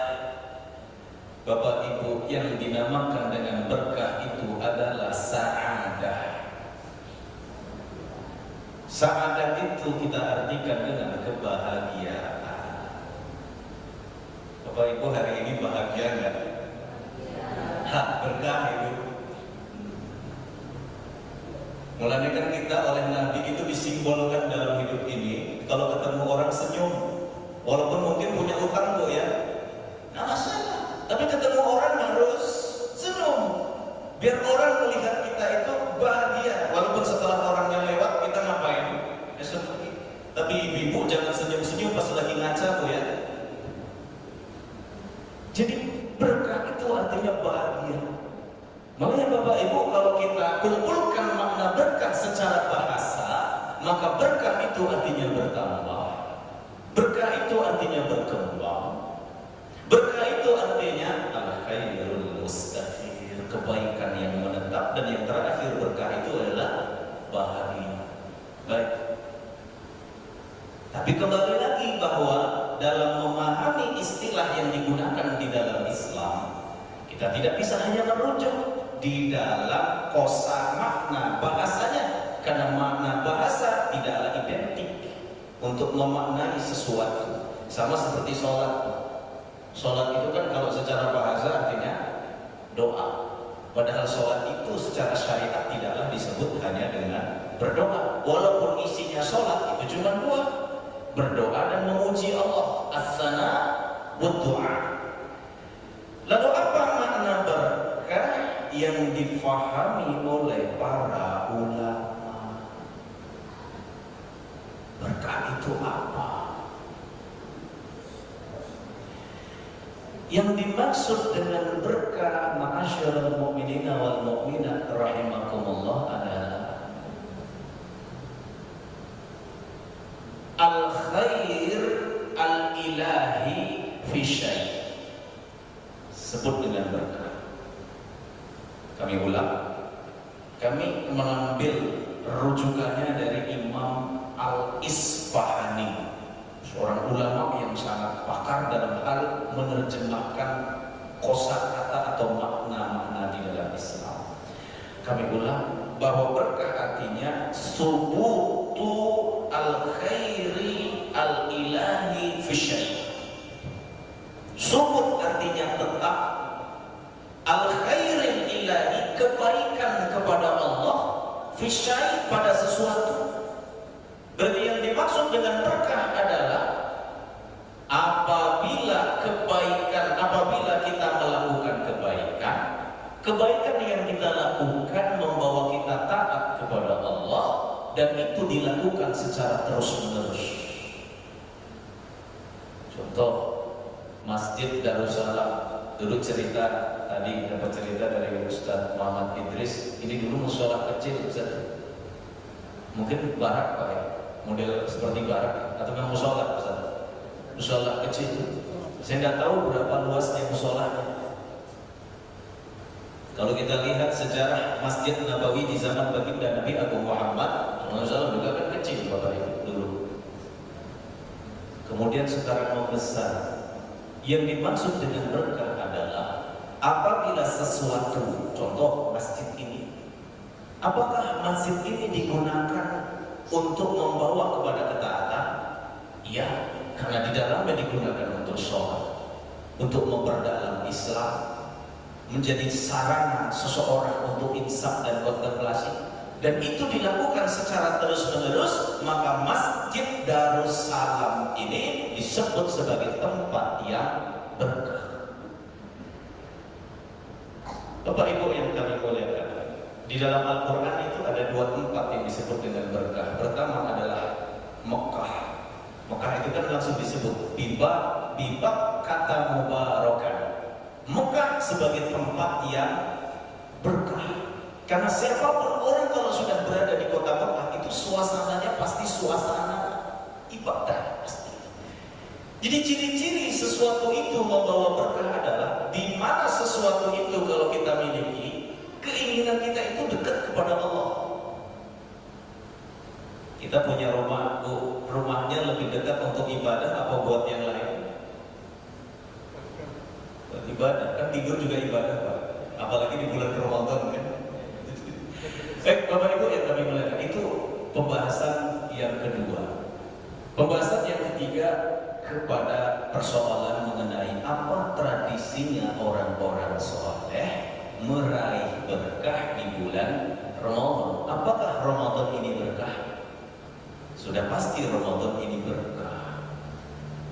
Bapak Ibu, yang dinamakan dengan berkah itu adalah sa'adah. Sa'adah itu kita artikan dengan kebahagiaan. Bapak Ibu hari ini bahagia nggak? Hak berkah itu. Mulanya kan kita oleh Nabi itu disimbolkan dalam hidup ini, kalau ketemu orang senyum, walaupun mungkin punya utang Bu ya, nggak masalah. Tapi ketemu orang harus senyum, biar orang melihat kita itu bahagia. Walaupun setelah orangnya lewat kita ngapain? Ya senyum. Tapi ibu jangan senyum-senyum pas lagi ngaca Bu ya. Jadi berkah itu artinya bahagia. Makanya Bapak Ibu, kalau kita kumpulkan makna berkah secara bahasa, maka berkah itu artinya bertambah, berkah itu artinya berkembang, berkah itu artinya al-khairul mustaqim, kebaikan yang menetap, dan yang terakhir berkah itu adalah bahagia. Baik. Tapi kembali lagi bahwa dalam memahami istilah yang digunakan di dalam Islam, kita tidak bisa hanya merujuk di dalam kosa makna bahasanya, karena makna bahasa tidaklah identik untuk memaknai sesuatu. Sama seperti sholat. Sholat itu kan kalau secara bahasa artinya doa, padahal sholat itu secara syariat tidaklah disebut hanya dengan berdoa. Walaupun isinya sholat itu cuma 2, berdoa dan memuji Allah, as-sana wa du'a. Lalu apa makna berkah yang difahami oleh para ulama? Berkah itu apa? Yang dimaksud dengan berkah, ma'asyiral mu'minina wal mu'minat rahimakumullah, adalah al-khair al-ilahi fi syai'. Sebut dengan berkah. Kami ulang, kami mengambil rujukannya dari Imam Al-Isfahani, seorang ulama yang sangat pakar dalam hal menerjemahkan kosakata atau makna-makna di dalam Islam. Kami ulang bahwa berkah artinya subutu al-khairi al-ilahi fi syai'. Subut artinya tetap, al-khairil ilahi, kebaikan kepada Allah, fi syai', pada sesuatu. Berarti yang dimaksud dengan berkah adalah Kebaikan yang kita lakukan membawa kita taat kepada Allah, dan itu dilakukan secara terus-menerus. Contoh, Masjid Darussalam. Dulu cerita, tadi dapat cerita dari Ustaz Muhammad Idris. Ini dulu musola kecil, Ustaz. Mungkin barak Pak ya, model seperti barak atau memang musola, Ustaz. Musola kecil. Saya tidak tahu berapa luasnya musolanya. Kalau kita lihat sejarah Masjid Nabawi di zaman baginda Nabi Agung Muhammad SAW juga kan kecil Bapak Ibu dulu. Kemudian sekarang membesar. Yang dimaksud dengan berkah adalah apabila sesuatu, contoh masjid ini, apakah masjid ini digunakan untuk membawa kepada ketaatan? Iya, karena di dalamnya digunakan untuk sholat, untuk memperdalam Islam, menjadi sarana seseorang untuk insaf dan kontemplasi, dan itu dilakukan secara terus-menerus, maka Masjid Darussalam ini disebut sebagai tempat yang berkah. Bapak Ibu yang kami muliakan, di dalam Al-Quran itu ada dua tempat yang disebut dengan berkah. Pertama adalah Mekah. Mekah itu kan langsung disebut bibak kata mubarakan. Mekah sebagai tempat yang berkah. Karena siapapun orang kalau sudah berada di kota Mekah, itu suasananya pasti suasana ibadah pasti. Jadi ciri-ciri sesuatu itu membawa berkah adalah di mana sesuatu itu kalau kita miliki, keinginan kita itu dekat kepada Allah. Kita punya rumah, rumahnya lebih dekat untuk ibadah apa buat yang lain? Ibadah, kan tidur juga ibadah Pak, apalagi di bulan Ramadan kan. Bapak Ibu yang kami muliakan, itu pembahasan yang kedua. Pembahasan yang ketiga kepada persoalan mengenai apa tradisinya orang-orang soleh meraih berkah di bulan Ramadan. Apakah Ramadan ini berkah? Sudah pasti Ramadan ini berkah.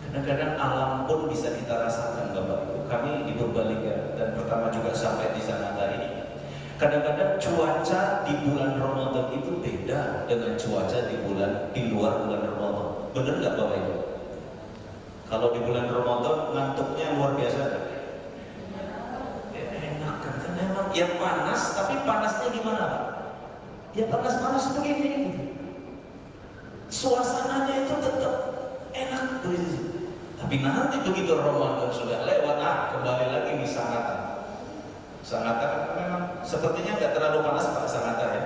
Kadang-kadang alam pun bisa kita rasakan Bapak Ibu. Kami di Purbalingga dan pertama juga sampai di Sanata ini. Kadang-kadang cuaca di bulan Ramadan itu beda dengan cuaca di luar bulan Ramadan. Benar nggak Bapak Ibu? Kalau di bulan Ramadan ngantuknya luar biasa kan? Enak kan? Emang ya panas, tapi panasnya gimana Pak? Ya panas-panas begini. Suasananya itu tetap enak. Tapi nanti begitu Ramadan sudah lewat, kembali lagi di Sanata. Sanata memang sepertinya nggak terlalu panas Pak Sanata ya.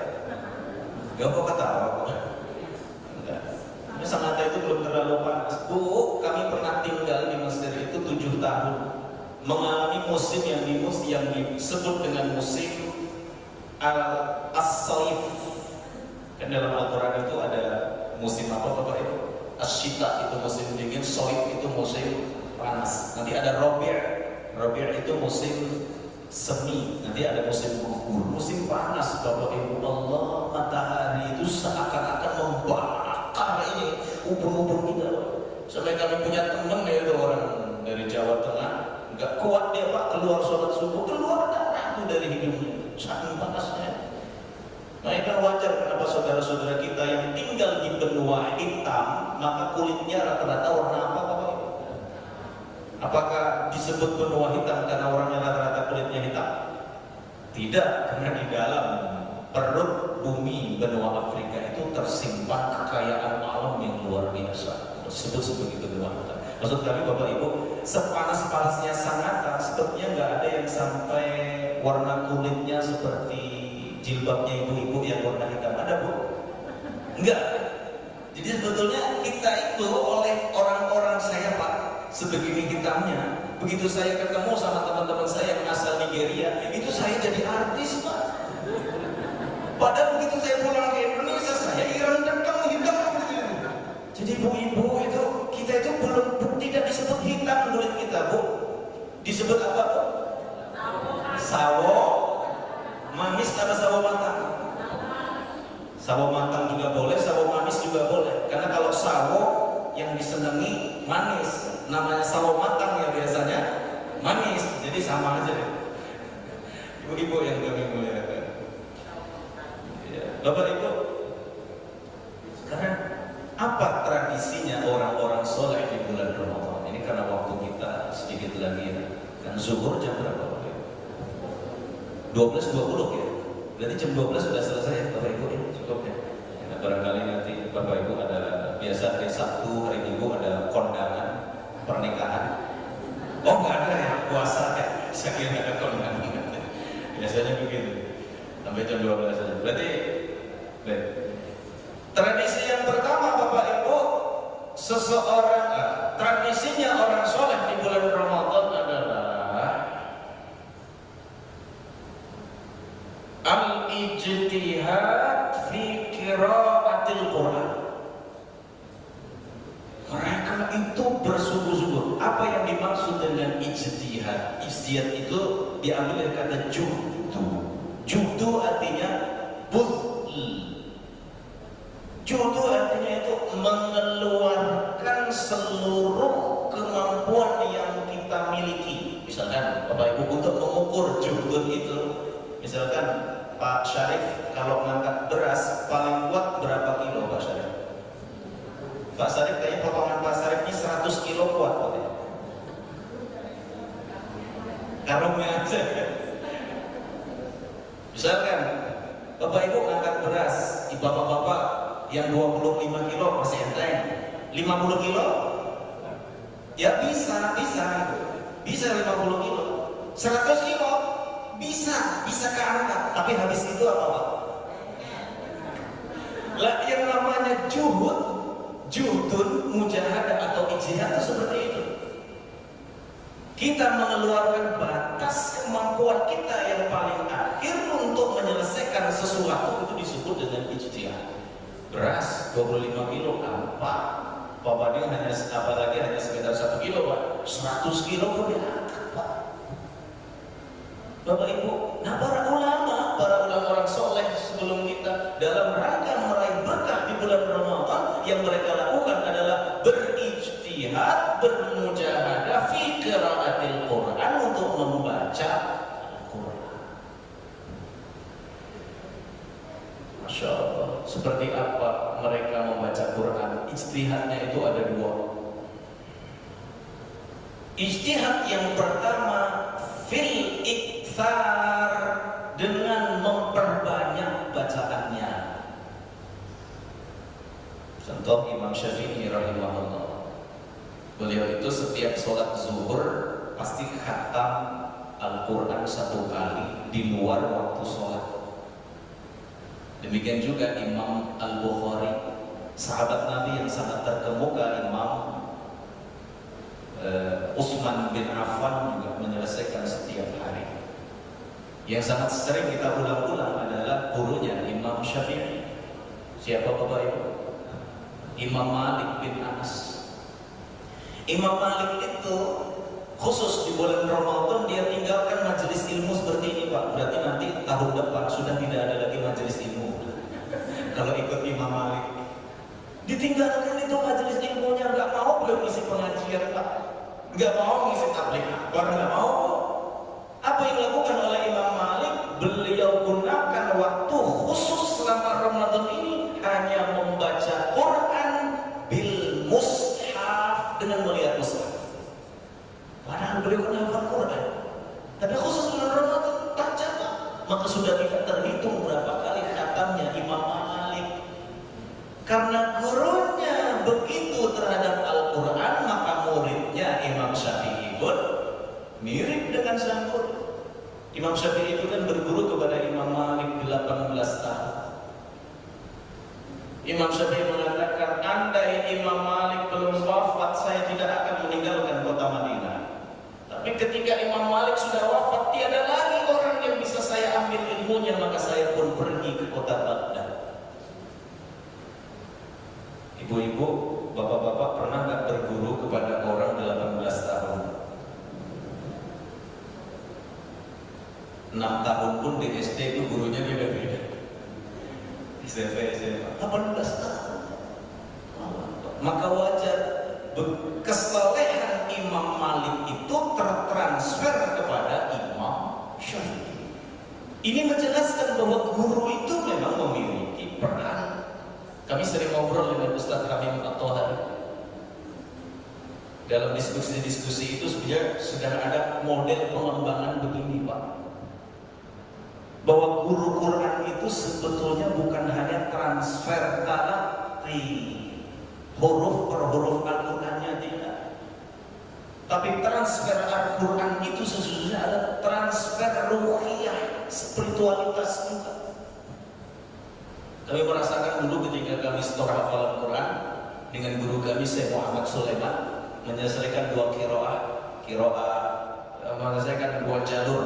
Gak kok ketawa kok. Enggak. Sanata itu belum terlalu panas. Bu, kami pernah tinggal di Mesir itu 7 tahun, mengalami musim yang disebut dengan musim as-saif. Kan dalam Al-Quran itu ada musim apa Bapak Ibu? As-syita itu musim dingin, saif itu musim panas. Nanti ada Rabi' itu musim semi, nanti ada musim gugur, musim panas Bapak Ibu. Allah, matahari itu seakan-akan membakar ini ubun-ubun kita. Sampai kami punya teman yaitu orang dari Jawa Tengah, nggak kuat dia Pak keluar sholat subuh, keluar darah dari hidungnya, saking panasnya. Nah ini kan wajar kenapa saudara-saudara kita yang tinggal di benua hitam, maka kulitnya rata-rata warna apa Bapak Ibu? Apakah disebut benua hitam karena orangnya rata-rata kulitnya hitam? Tidak, karena di dalam perut bumi benua Afrika itu tersimpan kekayaan alam yang luar biasa. Disebut sebagai benua hitam. Maksud kami Bapak Ibu, sepanas-panasnya Sanata, sepertinya nggak ada yang sampai warna kulitnya seperti jilbabnya ibu-ibu yang warna hitam. Ada Bu? Enggak. Jadi sebetulnya kita itu oleh orang-orang saya Pak, sebegini hitamnya. Begitu saya ketemu sama teman-teman saya yang asal Nigeria, itu saya jadi artis Pak. Padahal begitu saya pulang ke Indonesia, saya ireng hitam. Jadi ibu-ibu itu, kita itu tidak disebut hitam kulit kita Bu. Disebut apa Bu? Sawo manis atau sawo matang? Sawo matang juga boleh, sawo manis juga boleh. Karena kalau sawo yang disenangi manis, namanya sawo matang ya biasanya manis. Jadi sama aja deh. Ibu-ibu yang kami muliakan. Ya, Bapak Ibu, sekarang apa tradisinya orang-orang soleh di bulan Ramadan? Ini karena waktu kita sedikit lagi ya. Kan zuhur jam berapa? 12.20 ya. Berarti jam 12 sudah selesai ya Bapak Ibu ya? Cukup ya. Nah, barangkali nanti Bapak Ibu ada biasa hari Sabtu, hari Minggu ada kondangan pernikahan. Oh nggak ada ya, puasa ya. Saya kira ada kondangan. Biasanya begitu. Sampai jam 12 saja. Berarti baik. Tradisi yang pertama Bapak Ibu, tradisinya orang soleh di bulan Ramadan adalah al-ijtihad fi qiraatil Quran. Mereka itu bersungguh-sungguh. Apa yang dimaksud dengan ijtihad? Ijtihad itu diambil dari kata juhdu. Juhdu artinya budl. Juhdu artinya itu mengeluarkan seluruh kemampuan yang kita miliki. Misalkan Bapak Ibu untuk mengukur juhdu itu, misalkan Pak Syarif kalau ngangkat beras paling kuat berapa kilo Pak Syarif? Pak Syarif kayaknya potongan Pak Syarif ini 100 kilo kuat katanya. Karungnya aja. Misalkan Bapak Ibu ngangkat beras, bapak-bapak yang 25 kilo masih enteng, 50 kilo ya bisa 50 kilo, 100 kilo bisa keangkat, tapi habis itu apa Pak? Lah yang namanya juhdun, mujahadah atau ijtihad itu seperti itu. Kita mengeluarkan batas kemampuan kita yang paling akhir untuk menyelesaikan sesuatu, itu disebut dengan ijtihad. Beras 25 kilo apa? Bapak dia hanya apalagi hanya sekitar 1 kilo Pak, 100 kilo pun diangkat Pak. Bapak Ibu, nah para ulama orang soleh sebelum kita dalam rangka meraih berkah di bulan Ramadan, yang mereka lakukan adalah berijtihad, bermujahadah fi qiraatil Quran, untuk membaca Al-Quran. Masya Allah, seperti apa mereka membaca Quran? Ijtihadnya itu ada dua. Ijtihad yang pertama fil iktsar, dengan memperbanyak bacaannya. Contoh Imam Syafi'i rahimahullah, beliau itu setiap sholat zuhur pasti khatam Al-Quran 1 kali di luar waktu sholat. Demikian juga Imam Al-Bukhari, sahabat Nabi yang sangat terkemuka, Imam Utsman bin Affan juga menyelesaikan setiap hari. Yang sangat sering kita ulang-ulang adalah gurunya Imam Syafi'i. Siapa Bapak Ibu? Imam Malik bin Anas. Imam Malik itu khusus di bulan Ramadan dia tinggalkan majelis ilmu seperti ini Pak. Berarti nanti tahun depan sudah tidak ada lagi majelis ilmu. Kalau ikut Imam Malik, ditinggalkan itu majelis ilmunya, nggak mau beliau isi pengajian Pak, nggak mau ngisi tabligh akbar, nggak mau. Apa yang dilakukan oleh Imam Malik? Beliau gunakan waktu khusus selama Ramadan ini hanya membaca Quran bil mushaf, dengan melihat mushaf. Padahal beliau kan hafal Quran, tapi khusus bulan Ramadan baca, maka sudah tidak terhitung berapa kali khatamnya Imam Malik. Karena gurunya begitu terhadap Al-Quran, maka muridnya Imam Syafi'i pun mirip dengan sang guru. Imam Syafi'i itu kan berguru kepada Imam Malik 18 tahun. Imam Syafi'i mengatakan, andai Imam Malik belum wafat, saya tidak akan meninggalkan kota Madinah. Tapi ketika Imam Malik sudah wafat, tiada lagi orang yang bisa saya ambil ilmunya, maka saya pun pergi ke kota Baghdad. Ibu-ibu, bapak-bapak pernah nggak berguru kepada orang 18 tahun? 6 tahun pun di SD itu gurunya beda-beda. SMP, SMA 18 tahun. Maka wajar kesalehan Imam Malik itu tertransfer kepada Imam Syafi'i. Ini menjelaskan bahwa guru itu memang memiliki peran. Kami sering ngobrol dengan Ustaz Hamim At-Tohari. Dalam diskusi-diskusi itu sebenarnya sudah ada model pengembangan begini, Pak. Bahwa guru Quran itu sebetulnya bukan hanya transfer talaqi huruf per huruf Al-Qurannya, tidak. Tapi transfer Al-Quran itu sesungguhnya ada transfer ruhiyah, spiritualitas juga. Kami merasakan dulu ketika kami setor hafalan Quran dengan guru kami Syekh Muhammad Sulaiman, menyelesaikan dua menyelesaikan dua jalur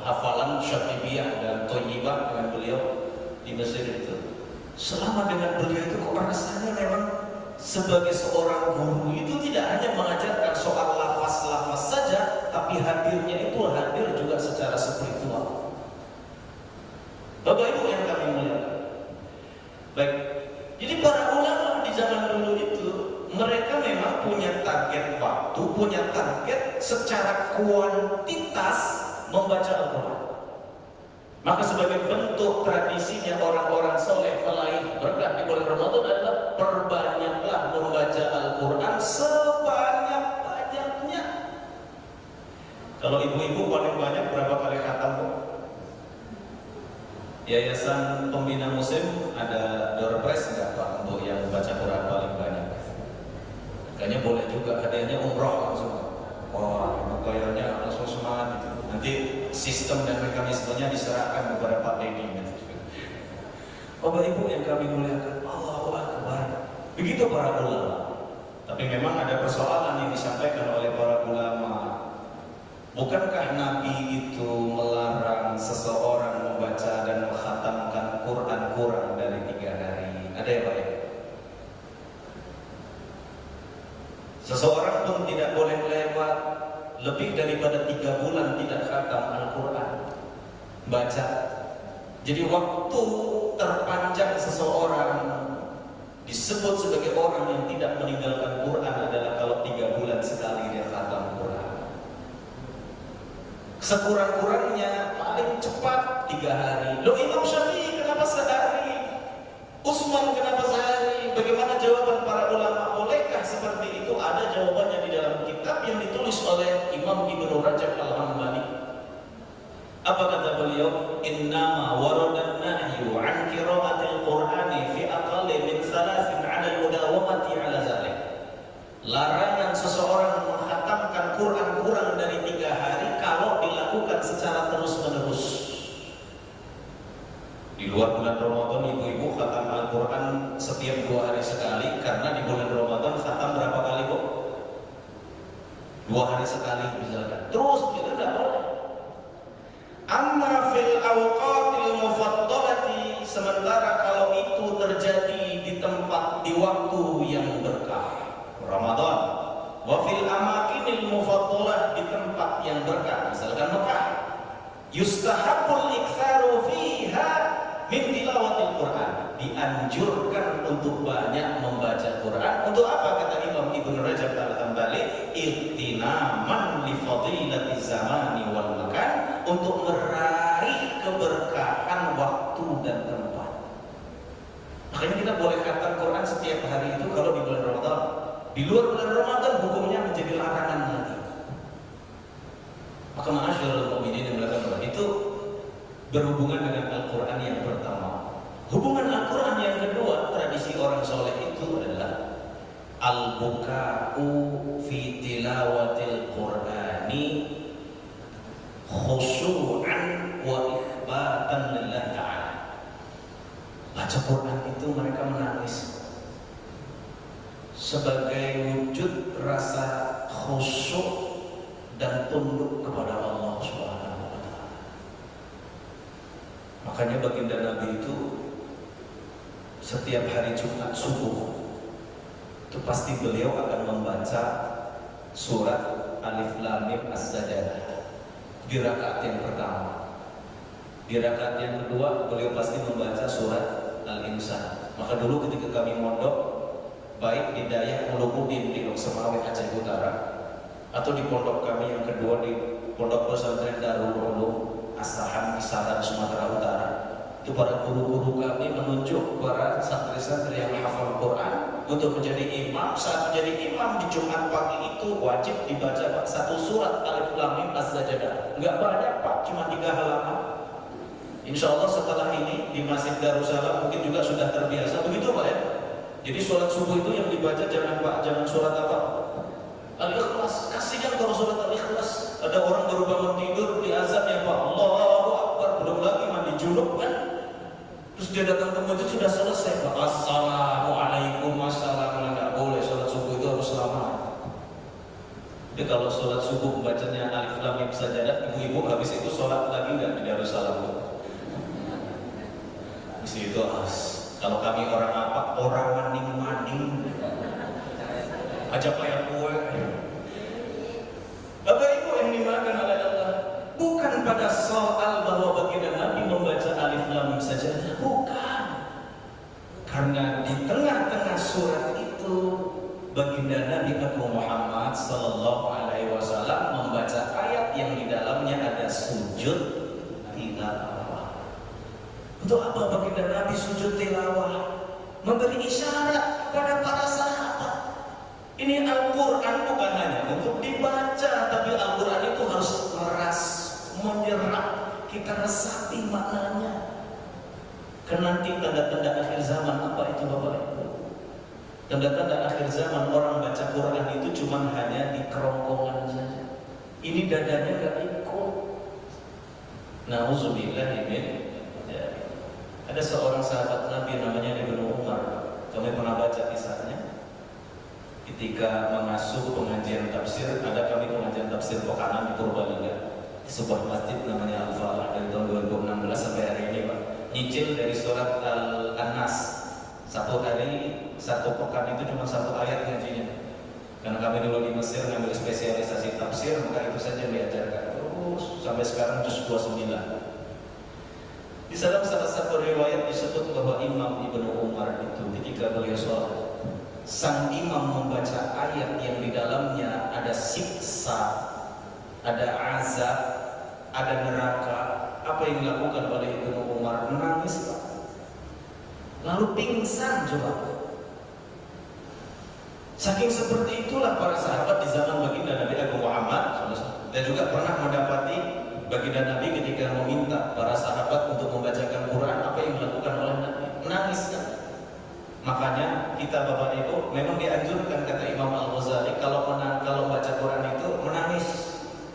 hafalan Syatibiyah dan Thayyibah dengan beliau di Mesir itu. Selama dengan beliau itu kok rasanya memang sebagai seorang guru itu tidak hanya mengajarkan soal lafaz-lafaz saja, tapi hadirnya itu hadir juga secara spiritual. Bapak Ibu yang kami muliakan. Baik, jadi para ulama di zaman dulu itu mereka memang punya target waktu, punya target secara kuantitas membaca Al-Quran. Maka sebagai bentuk tradisinya orang-orang soleh meraih berkah di bulan Ramadan adalah perbanyaklah membaca Al-Quran sebanyak-banyaknya. Kalau ibu-ibu paling banyak berapa kali khatam? Yayasan Pembina Muslim ada door prize nggak Pak untuk yang baca Quran paling banyak? Kayaknya boleh juga, hadiahnya umroh langsung. Wah, kayaknya langsung semangat gitu. Nanti sistem dan mekanismenya diserahkan kepada Pak Dedi. Bapak Ibu yang kami muliakan, Allahu Akbar. Begitu para ulama. Tapi memang ada persoalan yang disampaikan oleh para ulama. Bukankah Nabi itu melarang seseorang membaca dan mengkhatamkan Quran kurang dari 3 hari? Ada ya Pak ya? Seseorang pun tidak boleh lewat lebih daripada 3 bulan tidak khatam Al-Quran baca. Jadi waktu terpanjang seseorang disebut sebagai orang yang tidak meninggalkan Quran adalah kalau 3 bulan sekali dia khatam Quran. Sekurang-kurangnya paling cepat 3 hari. Loh, Imam Syafi'i kenapa sehari? Utsman kenapa sehari? Bagaimana jawaban para ulama? Bolehkah seperti itu? Ada jawabannya di dalam kitab yang ditulis oleh Imam Ibnu Rajab Al-Hambali. Apa kata beliau? Innama waradan nahyu an qira'atil Qur'ani fi aqalli min 3 'ala al-mudawamati 'ala zalik. Larangan seseorang mengkhatamkan Quran kurang dari 3 hari kalau dilakukan secara terus-menerus. Di luar bulan Ramadan ibu-ibu khatam Al-Quran setiap 2 hari sekali, karena di bulan Ramadan khatam berapa kali Bu? 2 hari sekali misalkan. Terus itu tidak boleh. Amma fil awqatil mufaddalati, sementara kalau itu terjadi di tempat di waktu yang berkah Ramadan, wa fil amakinil mufaddalah, di tempat yang berkah misalkan Mekah, yustahabul iktsaru fiha min tilawatil Quran, dianjurkan untuk banyak membaca Quran. Untuk apa kata Imam Ibnu Rajab Al-Hambali? Ihtinaman li fadilati zamani wal makan, untuk meraih keberkahan waktu dan tempat. Makanya kita boleh khatam Quran setiap hari itu kalau di bulan Ramadan. Di luar bulan Ramadan hukumnya menjadi larangan lagi. Maka ma'asyiral mu'minin yang melakukan itu berhubungan dengan Al-Quran yang pertama. Hubungan Al-Quran yang kedua, tradisi orang soleh itu adalah al-buka'u fi tilawatil Qur'ani khusyu'an wa ikhbatan lillahi ta'ala. Baca Quran itu mereka menangis sebagai wujud rasa khusyuk dan tunduk kepada Allah Subhanahu wa Ta'ala. Makanya baginda Nabi itu setiap hari Jumat subuh itu pasti beliau akan membaca surat Alif Lam Mim As-Sajdah di rakaat yang pertama. Di rakaat yang kedua beliau pasti membaca surat Al-Insan. Maka dulu ketika kami mondok, baik di Dayak Ulumuddin di Loksemawe Aceh Utara atau di pondok kami yang kedua di Pondok Pesantren Darul Ulum Asahan, Kisaran, Sumatera Utara. Itu para guru-guru kami menunjuk para santri-santri yang hafal Quran untuk menjadi imam. Saat menjadi imam di Jumat pagi itu wajib dibaca Pak satu surat Alif Lam Mim Az-Sajdah. Enggak banyak Pak, cuma 3 halaman. Insya Allah setelah ini di Masjid Darussalam mungkin juga sudah terbiasa begitu Pak ya. Jadi sholat subuh itu yang dibaca jangan Pak, jangan surat apa? Al-Ikhlas. Kasihan kalau surat Al-Ikhlas. Ada orang baru bangun tidur di azan ya Pak, Allahu Akbar, belum lagi mandi junub kan? Terus dia datang ke masjid sudah selesai Pak. Assalamualaikum, assalamualaikum. Nggak boleh, sholat subuh itu harus lama. Jadi kalau sholat subuh bacanya Alif Lam Mim Sajdah, ibu-ibu habis itu sholat lagi nggak di Darussalam? Habis itu kalau kami orang apa? Orang maning-maning ajak kayak kue. Bapak Ibu yang dimakan oleh Allah, bukan pada soal bahwa baginda Nabi membaca Alif Lam Mim saja, bukan. Karena di tengah-tengah surat itu baginda Nabi Muhammad sallallahu alaihi wasallam membaca ayat yang di dalamnya ada sujud tilawah. Untuk apa baginda Nabi sujud tilawah? Memberi isyarat kepada para sahabat. Ini Al-Quran bukan hanya untuk dibaca, tapi Al-Quran itu harus meras, menyerap, kita resapi maknanya. Karena nanti tanda-tanda akhir zaman apa itu Bapak Ibu? Tanda-tanda akhir zaman orang baca Quran itu cuma hanya di kerongkongan saja. Ini dadanya gak ikut. Nauzubillah min. Ada seorang sahabat Nabi namanya Ibnu Umar. Kami pernah baca kisahnya. Ketika mengasuh pengajian tafsir, ada kami pengajian tafsir Pokanan di Purbalingga, di sebuah masjid namanya Al-Falah dari tahun 2016 sampai hari ini Pak. Nyicil dari surat Al-Nas. Satu hari, satu pekan itu cuma 1 ayat ngajinya. Karena kami dulu di Mesir ngambil spesialisasi tafsir, maka itu saja diajarkan terus sampai sekarang juz 29. Di dalam salah satu riwayat disebut bahwa Imam Ibnu Umar itu ketika beliau sholat, sang imam membaca ayat yang di dalamnya ada siksa, ada azab, ada neraka. Apa yang dilakukan oleh Ibnu Umar? Menangis Pak. Lalu pingsan coba. Saking seperti itulah para sahabat di zaman baginda Nabi Muhammad, dan juga pernah mendapati baginda Nabi ketika meminta para sahabat untuk membacakan Quran, apa yang dilakukan oleh Nabi? Menangis kan? Makanya kita Bapak Ibu memang dianjurkan, kata Imam Al-Ghazali, kalau baca Quran itu menangis.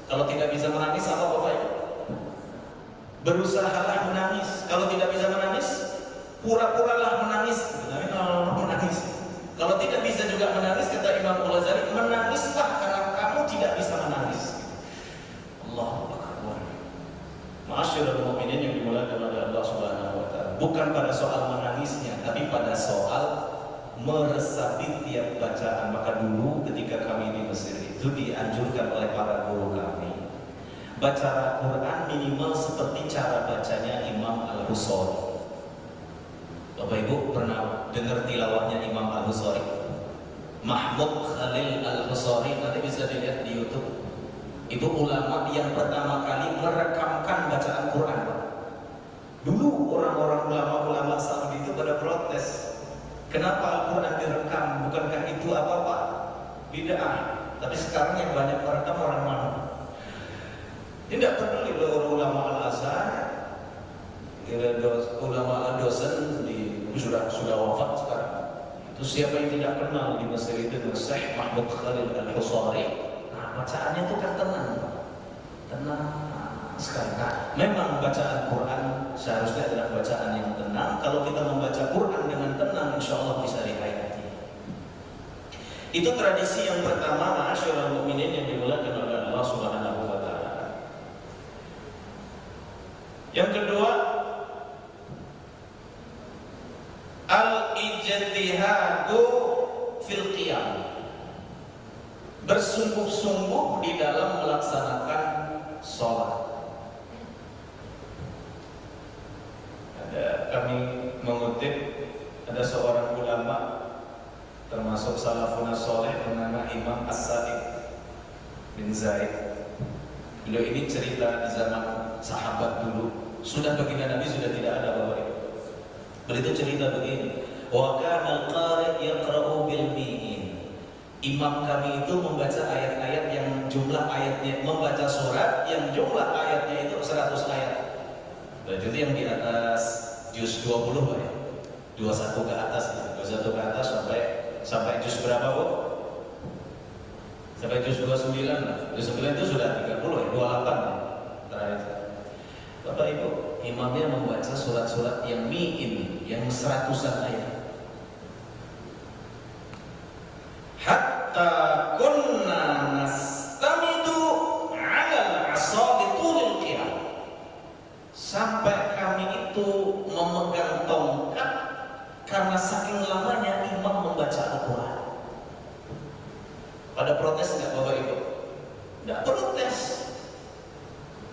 Kalau tidak bisa menangis apa Bapak Ibu? Berusahalah menangis. Kalau tidak bisa menangis, pura-puralah menangis. Menangis. Kalau tidak bisa juga menangis, kata Imam Al-Ghazali, menangislah karena kamu tidak bisa menangis. Allahu Akbar. Ma'asyiral mu'minin yang dimuliakan oleh Allah Subhanahu wa taala. Bukan pada soal menangisnya, tapi pada soal meresapi tiap bacaan. Maka dulu ketika kami di Mesir itu dianjurkan oleh para guru kami, baca Al-Quran minimal seperti cara bacanya Imam Al-Busari. Bapak Ibu pernah dengar tilawahnya Imam Al-Busari? Mahmud Khalil Al-Busari, nanti bisa dilihat di YouTube. Itu ulama yang pertama kali merekamkan bacaan Quran. Dulu orang-orang ulama-ulama Saudi itu pada protes. Kenapa Al-Quran direkam? Bukankah itu apa-apa? Bid'ah. Tapi sekarang yang banyak merekam orang mana? Tidak peduli oleh ulama Al-Azhar, ulama dosen sudah wafat sekarang. Itu siapa yang tidak kenal di Mesir itu? Syekh Mahmud Khalil Al-Busari. Nah, bacaannya itu kan tenang sekali. Nah, memang bacaan Quran seharusnya adalah bacaan yang tenang. Kalau kita membaca Quran dengan tenang, insya Allah bisa dihayati. Itu tradisi yang pertama, ma'asyiral mu'minin yang dimuliakan oleh Allah Subhanahu wa taala. Yang kedua, al-ijtihadu fil qiyam. Bersungguh-sungguh di dalam melaksanakan sholat. Kami mengutip ada seorang ulama termasuk salafun saleh bernama Imam As-Sadiq bin Zaid. Beliau ini cerita di zaman sahabat dulu, sudah baginda Nabi sudah tidak ada Bapak Ibu. Beliau itu cerita begini, wa kana al-qari' yaqra'u bil mi'in. Imam kami itu membaca ayat-ayat yang jumlah ayatnya, membaca surat yang jumlah ayatnya itu 100 ayat. Berarti itu yang di atas juz 20 Pak ya. 21 ke atas ya. 21 ke atas sampai juz berapa Bu? Sampai juz 29 lah. Juz 9 itu sudah 30 ya, 28 ya. Terakhir. Bapak Ibu, imamnya membaca surat-surat yang mi'in, yang 100-an ayat. Hatta kunna nastamidu 'ala al-'asabi tulil qiyam. Sampai kami itu memegang tongkat karena saking lamanya imam membaca Al-Quran. Pada protes nggak Bapak Ibu? Nggak protes.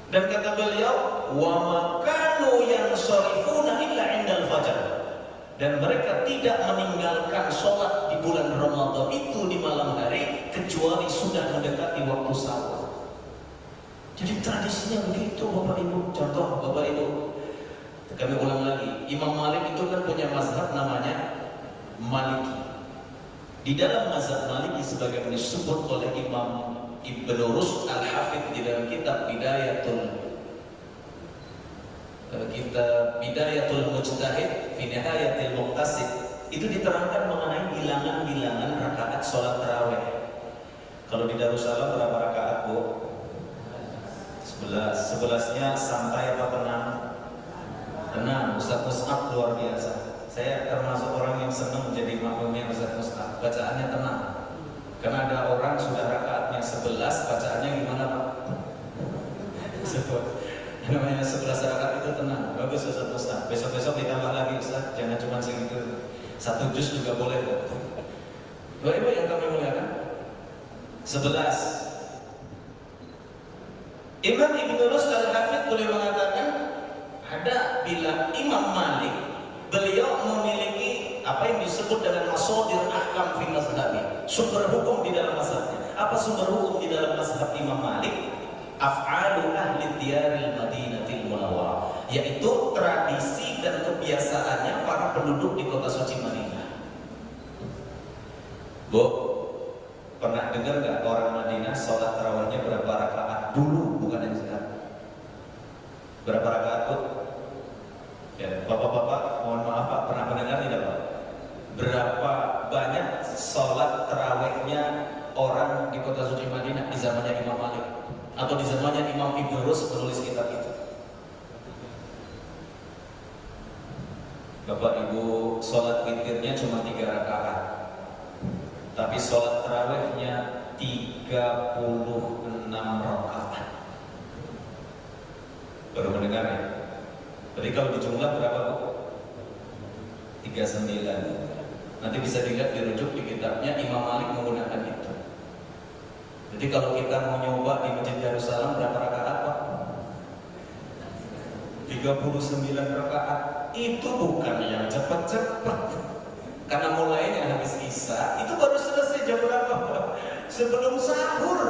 Dan kata beliau, wa makanu yansharifuna illa 'indal fajar. Dan mereka tidak meninggalkan sholat di bulan Ramadan itu di malam hari kecuali sudah mendekati waktu sahur. Jadi tradisinya begitu Bapak Ibu. Contoh Bapak Ibu, kami ulang lagi, Imam Malik itu kan punya mazhab namanya Maliki. Di dalam mazhab Maliki sebagaimana disebut oleh Imam Ibnu Rushd Al-Hafidh di dalam kitab Bidayatul Mujtahid fi Nihayatil Muqtasid, itu diterangkan mengenai bilangan-bilangan rakaat sholat tarawih. Kalau di Darussalam berapa rakaat Bu? 11. 11-nya santai apa tenang? Tenang. Ustaz Mus'ab luar biasa. Saya termasuk orang yang senang menjadi makmumnya Ustaz Mus'ab. Bacaannya tenang. Karena ada orang sudah rakaatnya 11, bacaannya gimana Pak? Namanya 11 rakaat itu tenang. Bagus Ustaz Mus'ab. Besok-besok ditambah lagi Ustaz. Jangan cuma segitu. 1 juz juga boleh Pak. Bapak Ibu yang kami muliakan, 11. Imam Ibnu Rushd Al-Hafidh boleh mengatakan ada bila Imam Malik beliau memiliki apa yang disebut dengan masadir ahkam fi mazhabi, sumber hukum di dalam mazhabnya. Apa sumber hukum di dalam mazhab Imam Malik? Af'alu ahli diyaril Madinatil Munawwarah, yaitu tradisi dan kebiasaannya para penduduk di kota suci Madinah. Bu, pernah dengar nggak orang Madinah sholat tarawihnya berapa rakaat dulu, bukan yang sekarang? Berapa rakaat Bu? Ya, bapak-bapak, mohon maaf Pak, pernah mendengar tidak Pak? Berapa banyak sholat tarawihnya orang di kota suci Madinah di zamannya Imam Malik atau di zamannya Imam Ibnu Rushd menulis kitab itu? Bapak Ibu, sholat witirnya cuma 3 rakaat. Tapi sholat tarawihnya 36 rakaat. Baru mendengar ya? Jadi kalau dijumlah berapa Bu? 39. Nanti bisa dilihat dirujuk di kitabnya Imam Malik menggunakan itu. Jadi kalau kita mau nyoba di Masjid Darussalam berapa rakaat Pak? 39 rakaat. Itu bukan yang cepat-cepat. Karena mulainya habis Isya, itu baru selesai jam berapa Pak? Sebelum sahur.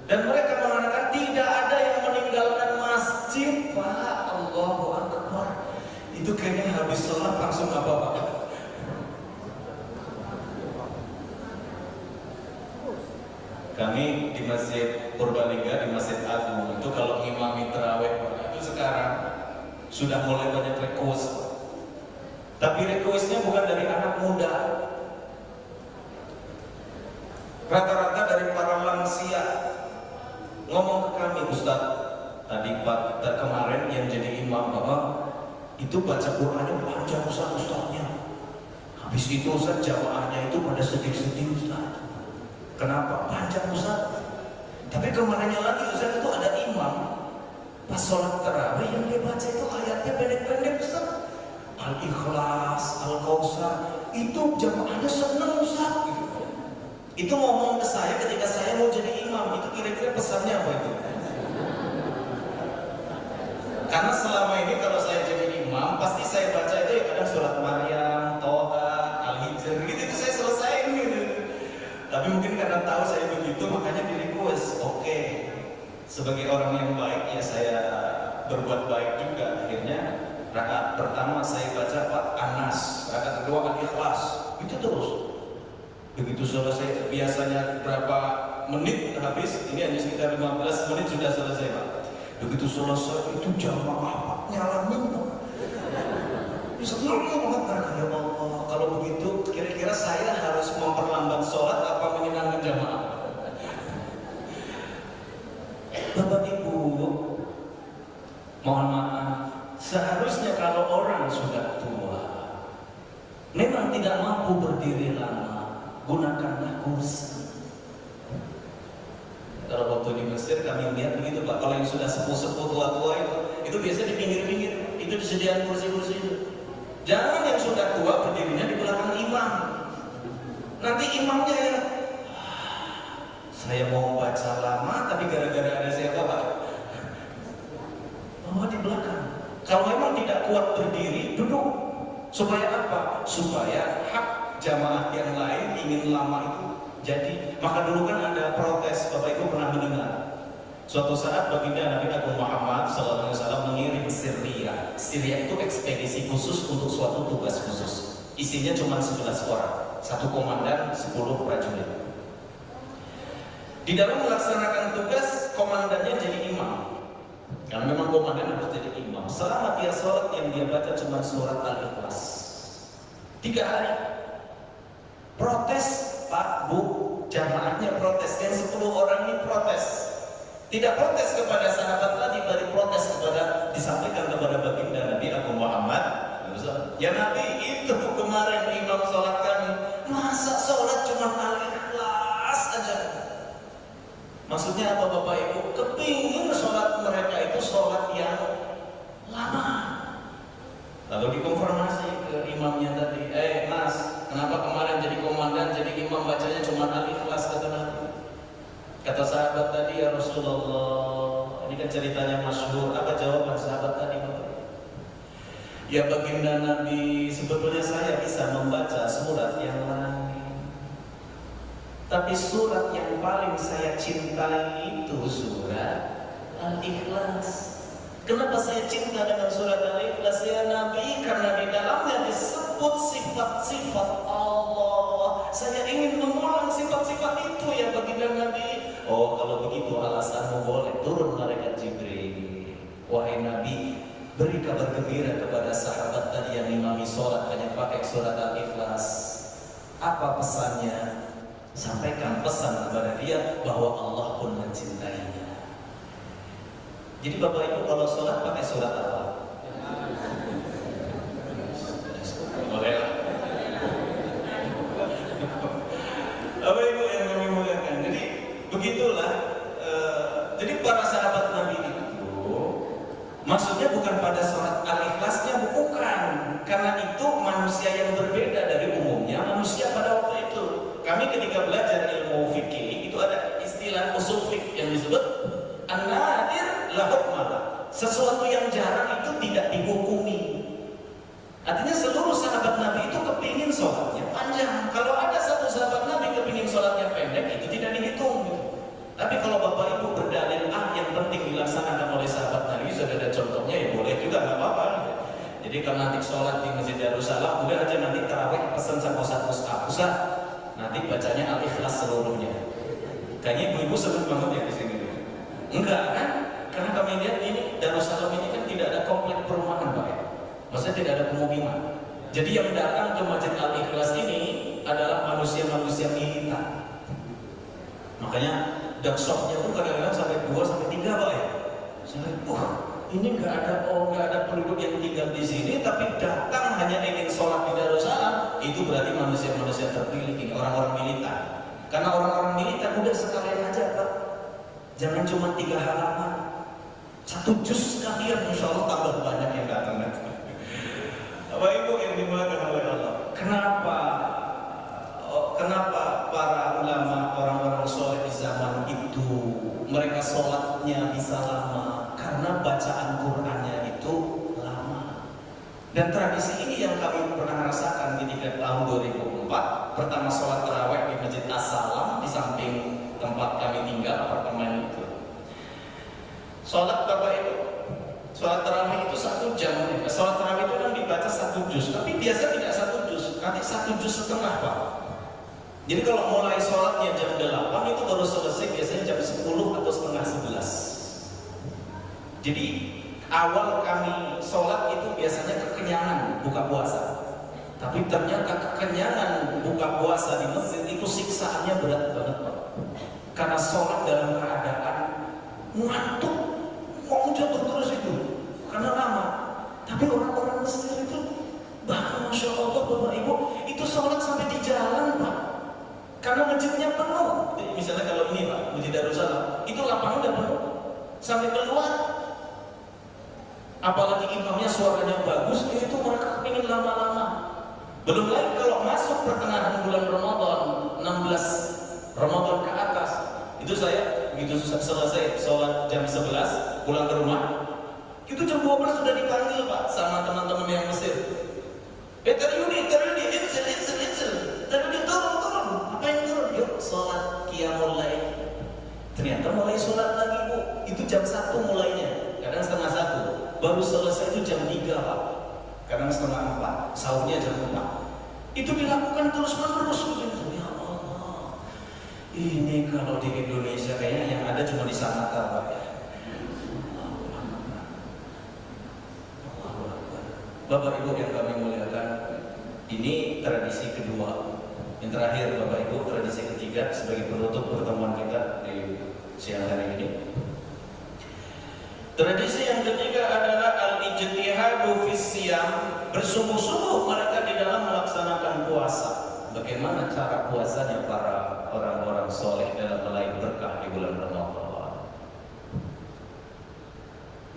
Dan mereka mengatakan tidak ada yang meninggalkan masjid Pak. Allahu Akbar. Itu kayaknya habis sholat langsung apa Pak? Kami di Masjid Purbalingga, di Masjid Agung itu kalau ngimami tarawih itu sekarang sudah mulai banyak request. Tapi requestnya bukan dari anak muda, rata-rata dari para lansia. Ngomong ke kami, Ustaz, tadi Pak kemarin yang jadi imam Bapak itu baca Qur'annya panjang Ustaznya. Habis itu Ustaz jamaahnya itu pada sedih-sedih Ustaz. Kenapa? Panjang Ustaz. Tapi kemarinnya lagi Ustaz itu ada imam pas sholat tarawih yang dia baca itu ayatnya pendek-pendek Ustaz. Al-Ikhlas, Al-Kautsar, itu jamaahnya senang Ustaz. Itu ngomong ke saya ketika saya mau jadi imam. Itu kira-kira pesannya apa itu? Karena selama ini kalau saya jadi imam pasti saya baca itu ya kadang surat Maryam, Toha, Al-Hijr gitu, itu saya selesaiin gitu. Tapi mungkin karena tahu saya begitu makanya di request. Oke, Sebagai orang yang baik ya saya berbuat baik juga. Akhirnya rakaat pertama saya baca Pak Anas, rakaat kedua Al-Ikhlas, itu terus. Begitu selesai, biasanya berapa menit habis, ini hanya sekitar 15 menit sudah selesai Pak. Begitu selesai itu jamaah Pak nyalamin Pak. Senang banget mereka, ya Allah. Kalau begitu kira-kira saya harus memperlambat sholat apa menyenangkan jamaah? Bapak Ibu, mohon maaf, seharusnya kalau orang sudah tua memang tidak mampu berdiri lama, gunakanlah kursi. Kalau waktu di Mesir kami lihat begitu Pak, kalau yang sudah sepuh-sepuh tua-tua itu biasa di pinggir-pinggir, itu disediakan kursi-kursi itu. Jangan yang sudah tua berdirinya di belakang imam. Nanti imamnya yang saya mau baca lama tapi gara-gara ada siapa Pak? Oh di belakang. Kalau memang tidak kuat berdiri, duduk. Supaya apa? Supaya hak jamaah yang lain ingin lama itu jadi. Maka dulu kan ada protes, Bapak Ibu pernah mendengar. Suatu saat baginda Nabi Agung Muhammad SAW mengirim Syria. Syria itu ekspedisi khusus untuk suatu tugas khusus. Isinya cuma 11 orang, 1 komandan, 10 prajurit. Di dalam melaksanakan tugas, komandannya jadi imam. Karena memang komandan harus jadi imam. Selama dia sholat yang dia baca cuma surat Al-Ikhlas. 3 hari. Protes, Pak, Bu, jamaahnya protes. Yang 10 orang ini protes. Tidak protes kepada sahabat tadi, balik protes kepada, disampaikan kepada baginda Nabi Agung Muhammad. Ya Nabi, itu kemarin imam sholat kami. Masa sholat cuma Al-Ikhlas aja? Maksudnya apa Bapak Ibu? Kepingin sholat mereka itu sholat yang lama. Lalu dikonfirmasi ke imamnya tadi, Mas, kenapa kemarin jadi komandan, jadi imam bacanya cuma Al-Ikhlas kata Nabi? Kata sahabat tadi, ya Rasulullah, ini kan ceritanya masyhur. Apa jawaban sahabat tadi Bapak? Ya baginda Nabi, sebetulnya saya bisa membaca surat yang lain, tapi surat yang paling saya cintai itu surat Al-Ikhlas. Kenapa saya cinta dengan surat Al-Ikhlas ya Nabi? Karena di dalamnya disebut sifat-sifat Allah. Saya ingin mengulang sifat-sifat itu ya baginda Nabi. Oh kalau begitu alasanmu boleh, turun malaikat Jibril. Wahai Nabi, beri kabar gembira kepada sahabat tadi yang imami sholat hanya pakai surat Al-Ikhlas. Apa pesannya? Sampaikan pesan kepada dia bahwa Allah pun mencintainya. Jadi Bapak Ibu kalau sholat pakai surat apa? Boleh. Bapak Ibu yang kami muliakan. Jadi begitulah. Jadi para sahabat Nabi itu maksudnya bukan pada surat Al-Ikhlasnya, bukan. Karena itu manusia yang berbeda dari umumnya manusia pada waktu itu. Kami ketika belajar ilmu fikih itu ada istilah usul fikih yang disebut an-nadir la hukmah. Sesuatu yang jarang itu tidak dihukumi. Artinya seluruh sahabat Nabi itu kepingin sholatnya panjang. Kalau ada satu sahabat Nabi kepingin sholatnya pendek, itu tidak dihitung. Tapi kalau Bapak Ibu berdalil yang penting dilaksanakan oleh sahabat Nabi, sudah ada contohnya ya boleh juga, nggak apa-apa. Jadi kalau nanti sholat di Masjid Darussalam, udah aja nanti tarawih pesan sama Ustaz, nanti bacanya Al-Ikhlas seluruhnya. Kayaknya ibu-ibu senang banget ya di sini. Enggak kan? Karena kami lihat ini Darussalam ini kan tidak ada komplek perumahan Pak. Maksudnya tidak ada pemukiman. Jadi yang datang ke Masjid Al-Ikhlas ini adalah manusia-manusia militan. Makanya darkshocknya tuh kadang-kadang sampai 2 sampai 3 Pak ya. Sampai ini nggak ada penduduk yang tinggal di sini, tapi datang hanya ingin sholat di Darussalam. Itu berarti manusia-manusia terpilih ini, orang-orang militan. Karena orang-orang militan udah sekalian aja Pak. Jangan cuma 3 halaman, 1 juz sekalian, insya Allah tambah banyak yang datang nanti. Bapak Ibu yang dimuliakan oleh Allah. Kenapa para ulama, orang-orang soleh di zaman itu mereka sholatnya bisa lama? Karena bacaan Qur'annya itu lama. Dan tradisi ini yang kami pernah rasakan ketika tahun 2004 pertama sholat tarawih di Masjid As-Salam di samping tempat kami tinggal apartemen itu. Sholat Bapak Ibu, sholat tarawih itu 1 jam. Sholat tarawih itu kan dibaca 1 juz, tapi biasa tidak 1 juz, nanti 1 juz setengah Pak. Jadi kalau mulai sholatnya jam 8 itu baru selesai biasanya jam 10 atau setengah 11. Jadi awal kami sholat itu biasanya kekenyangan buka puasa. Tapi ternyata kekenyangan buka puasa di masjid itu siksaannya berat banget Pak. Karena sholat dalam keadaan ngantuk, mau jatuh terus itu, karena lama. Tapi orang-orang Mesir itu bahkan Masya Allah Bapak Ibu, itu sholat sampai di jalan Pak. Karena masjidnya penuh. Misalnya kalau ini Pak, Masjid Darussalam, itu lapangan udah penuh sampai keluar. Apalagi imamnya suaranya bagus, itu mereka kepingin lama-lama. Belum lagi kalau masuk pertengahan bulan Ramadan, 16 Ramadan ke atas, itu saya begitu selesai sholat jam 11 pulang ke rumah, itu jam 12 sudah dipanggil Pak sama teman-teman yang Mesir. Taryudi, insel, Taryudi turun. Apa yang turun? Yuk sholat qiyamul lail. Ternyata mulai sholat lagi Bu, itu jam 1 mulainya, kadang setengah 1. Baru selesai itu jam 3 Pak, kadang setengah 4, sahurnya jam 4. Itu dilakukan terus-menerus begitu. Ya Allah, ini kalau di Indonesia kayaknya yang ada cuma di Sanata Pak ya. Bapak Ibu yang kami muliakan, ini tradisi kedua. Yang terakhir Bapak Ibu, tradisi ketiga sebagai penutup pertemuan kita di siang hari ini. Tradisi yang ketiga adalah al-ijtihadu fis siyam, bersungguh-sungguh mereka di dalam melaksanakan puasa. Bagaimana cara puasanya para orang-orang soleh dalam meraih berkah di bulan Ramadan?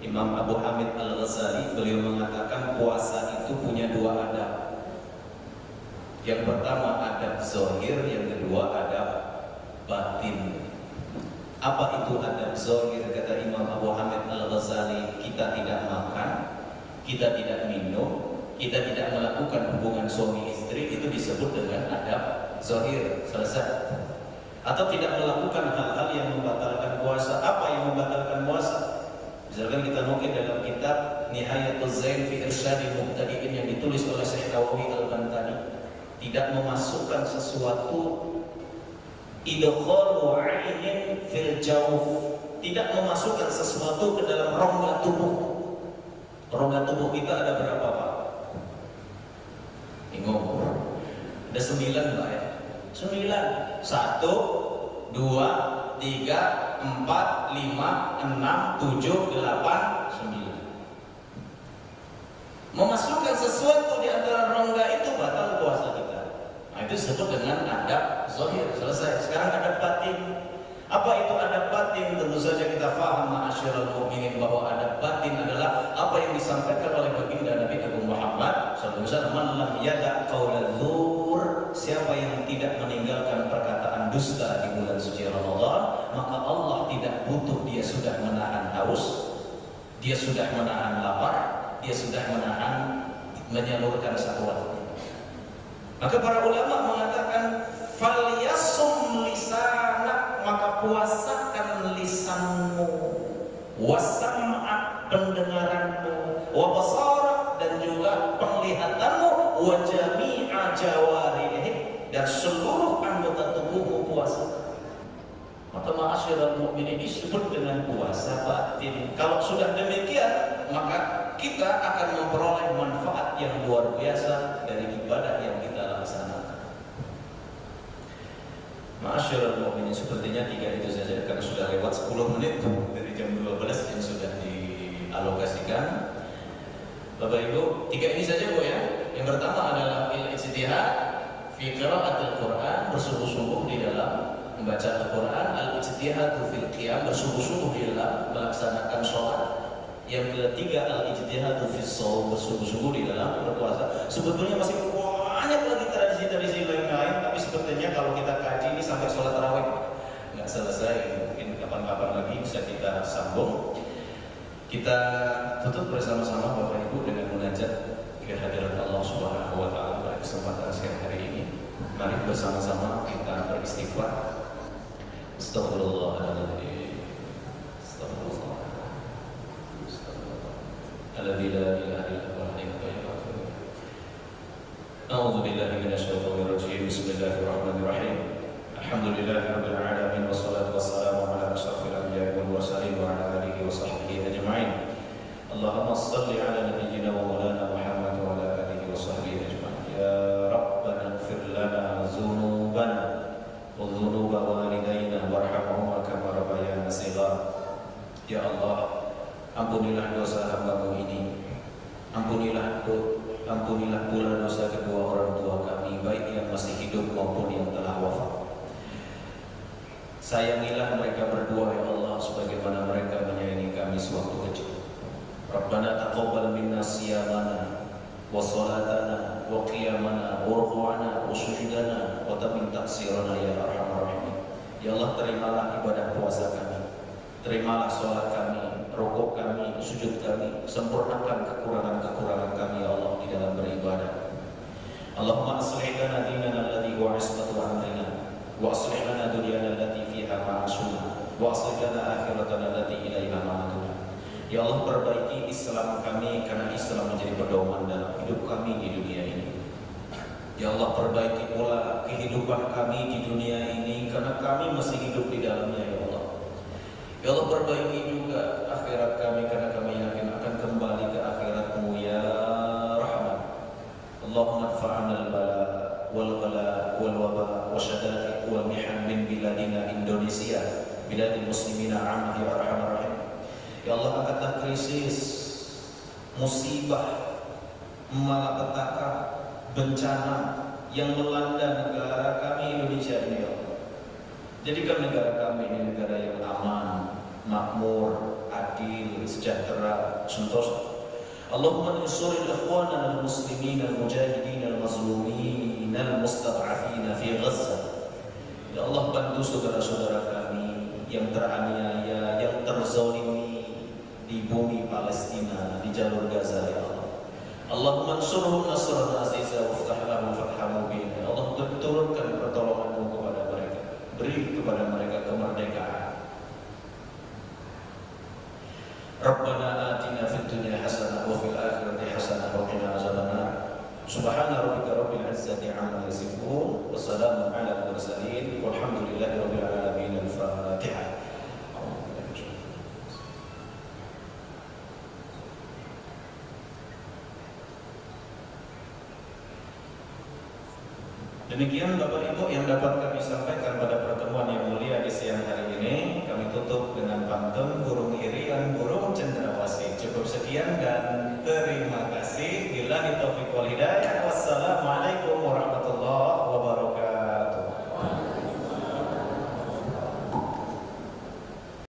Imam Abu Hamid Al-Ghazali beliau mengatakan puasa itu punya 2 adab. Yang pertama adab zahir, yang kedua adab batin. Apa itu adab zahir? Kata Imam Abu Hamid Al-Ghazali, kita tidak makan, kita tidak minum, kita tidak melakukan hubungan suami istri, itu disebut dengan adab zahir. Selesai. Atau tidak melakukan hal-hal yang membatalkan puasa. Apa yang membatalkan puasa? Misalkan kita nukil dalam kitab Nihayatul Zain fi Irsyadil Muqtadi'in yang ditulis oleh Syekh Nawawi Al-Bantani, tidak memasukkan sesuatu idkhalu 'ainin fil jawf, tidak memasukkan sesuatu ke dalam rongga tubuh. Rongga tubuh kita ada berapa Pak? Bingung? Ada 9 Pak ya? 9. 1, 2, 3, 4, 5, 6, 7, 8, 9. Memasukkan sesuatu di antara rongga itu batal puasa kita. Nah, itu disebut dengan adab zahir. Selesai. Sekarang adab batin. Apa itu adab batin? Tentu saja kita faham ma'asyiral mu'minin bahwa adab batin adalah apa yang disampaikan oleh baginda Nabi Agung Muhammad sallallahu alaihi wasallam, "Man lam yada' qaulal zur", siapa yang tidak meninggalkan perkataan dusta di bulan suci Ramadan, maka Allah tidak butuh, dia sudah menahan haus, dia sudah menahan lapar, dia sudah menahan menyalurkan syahwat. Maka para ulama mengatakan falyasum lisanak, maka puasakan lisanmu, wasam'ak pendengaranmu, wa basarak dan juga penglihatanmu, wa jami'a jawarih dan seluruh anggota tubuhmu puasa. Maka ma'asyiral mu'minin disebut dengan puasa batin. Kalau sudah demikian, maka kita akan memperoleh manfaat yang luar biasa dari ibadah yang kita laksanakan. Ma'asyiral mu'minin, sepertinya 3 itu saja karena sudah lewat 10 menit dari jam 12 yang sudah dialokasikan. Bapak Ibu, 3 ini saja Bu ya. Yang pertama adalah al-ijtihad fi qiraatil Quran, bersungguh-sungguh di dalam membaca Al-Quran. Al-ijtihadu fil qiyam, bersungguh-sungguh di dalam melaksanakan sholat. Yang ketiga al-ijtihadu fis shaum, bersungguh-sungguh di dalam berpuasa. Sebetulnya masih banyak lagi tradisi-tradisi lain-lain, tapi sepertinya kalau kita kaji ini sampai sholat tarawih nggak selesai. Mungkin kapan-kapan lagi bisa kita sambung. Kita tutup bersama-sama Bapak Ibu dengan munajat kehadirat Allah Subhanahu wa taala pada kesempatan siang hari ini. Mari bersama-sama kita beristighfar. Astaghfirullahaladzim. Astaghfirullah. alladzi la ilaha illa huwa al-hayyul qayyum. A'udzu billahi minasyaitonir rajim. Bismillahirrahmanirrahim. Alhamdulillahirabbil alamin wassalatu wassalamu ala asyrafil anbiya'i wal mursalin wa ala alihi wa sahbihi ajma'in. Allahumma shalli ala nabiyyina wa maulana Muhammad wa ala alihi wa sahbihi ajma'in. Ya Rabbana ighfir lana dzunubana wa dzunuba walidayna warhamhuma kama rabbayana shighara. Ya Allah, ampunilah dosa hamba-Mu ini. Ampunilah pula dosa kedua orang tua kami, baik yang masih hidup maupun yang telah wafat. Sayangilah mereka berdua ya Allah, sebagaimana mereka menyayangi kami sewaktu kecil. Rabbana taqabbal minna siyamana wa salatana wa qiyamana wa ruku'ana wa sujudana wa tamin taksirana ya arhamar rahimin. Ya Allah, terimalah ibadah puasa kami, terimalah sholat kami, rukuk kami, sujud kami, sempurnakan kekurangan-kekurangan kami ya Allah di dalam beribadah. Allahumma aslih lana dinana alladhi huwa ismatu amrina wa aslih lana dunyana allati fiha ma'ashuna wa aslih lana akhiratana allati ilaiha ma'aduna. Ya Allah, perbaiki Islam kami karena Islam menjadi pedoman dalam hidup kami di dunia ini. Ya Allah, perbaiki pula kehidupan kami di dunia ini karena kami masih hidup di dalamnya ya Allah. Ya Allah, perbaiki juga akhirat kami karena kami yakin akan kembali ke akhirat-Mu ya Rahman. Allahumma adfa'na al-bala wal ghala wal waba wa syada'id wal mihan min biladina Indonesia, biladil muslimina amah ya arhamar rahim. Ya Allah, angkatlah krisis, musibah, malapetaka, bencana yang melanda negara kami Indonesia ini ya Allah. Jadikan negara kami ini negara yang aman, makmur, adil, sejahtera, sentosa. Allahumma ansuril ikhwana al-muslimin al-mujahidin al-mazlumin al-mustad'afin fi Gaza. Ya Allah, bantu saudara-saudara kami yang teraniaya, yang terzalimi di bumi Palestina, di jalur Gaza ya Allah. Allahumma ansurhum nasran aziza waftah lahum fathan mubin. Ya Allah, turunkan pertolongan-Mu kepada mereka, beri kepada mereka kemerdekaan. Rabbana atina fid dunya hasanah wa fil akhirati hasanah wa qina azabannar. Subhana rabbika rabbil izzati amma yasifun wa salamun ala al-mursalin walhamdulillahi rabbil alamin. Al-Fatihah. Demikian Bapak Ibu yang dapat kami sampaikan pada pertemuan yang mulia di siang hari ini. Kami tutup dengan pantun burung irian burung cendrawasih. Cukup sekian dan terima kasih. Billahi taufiq wal hidayah.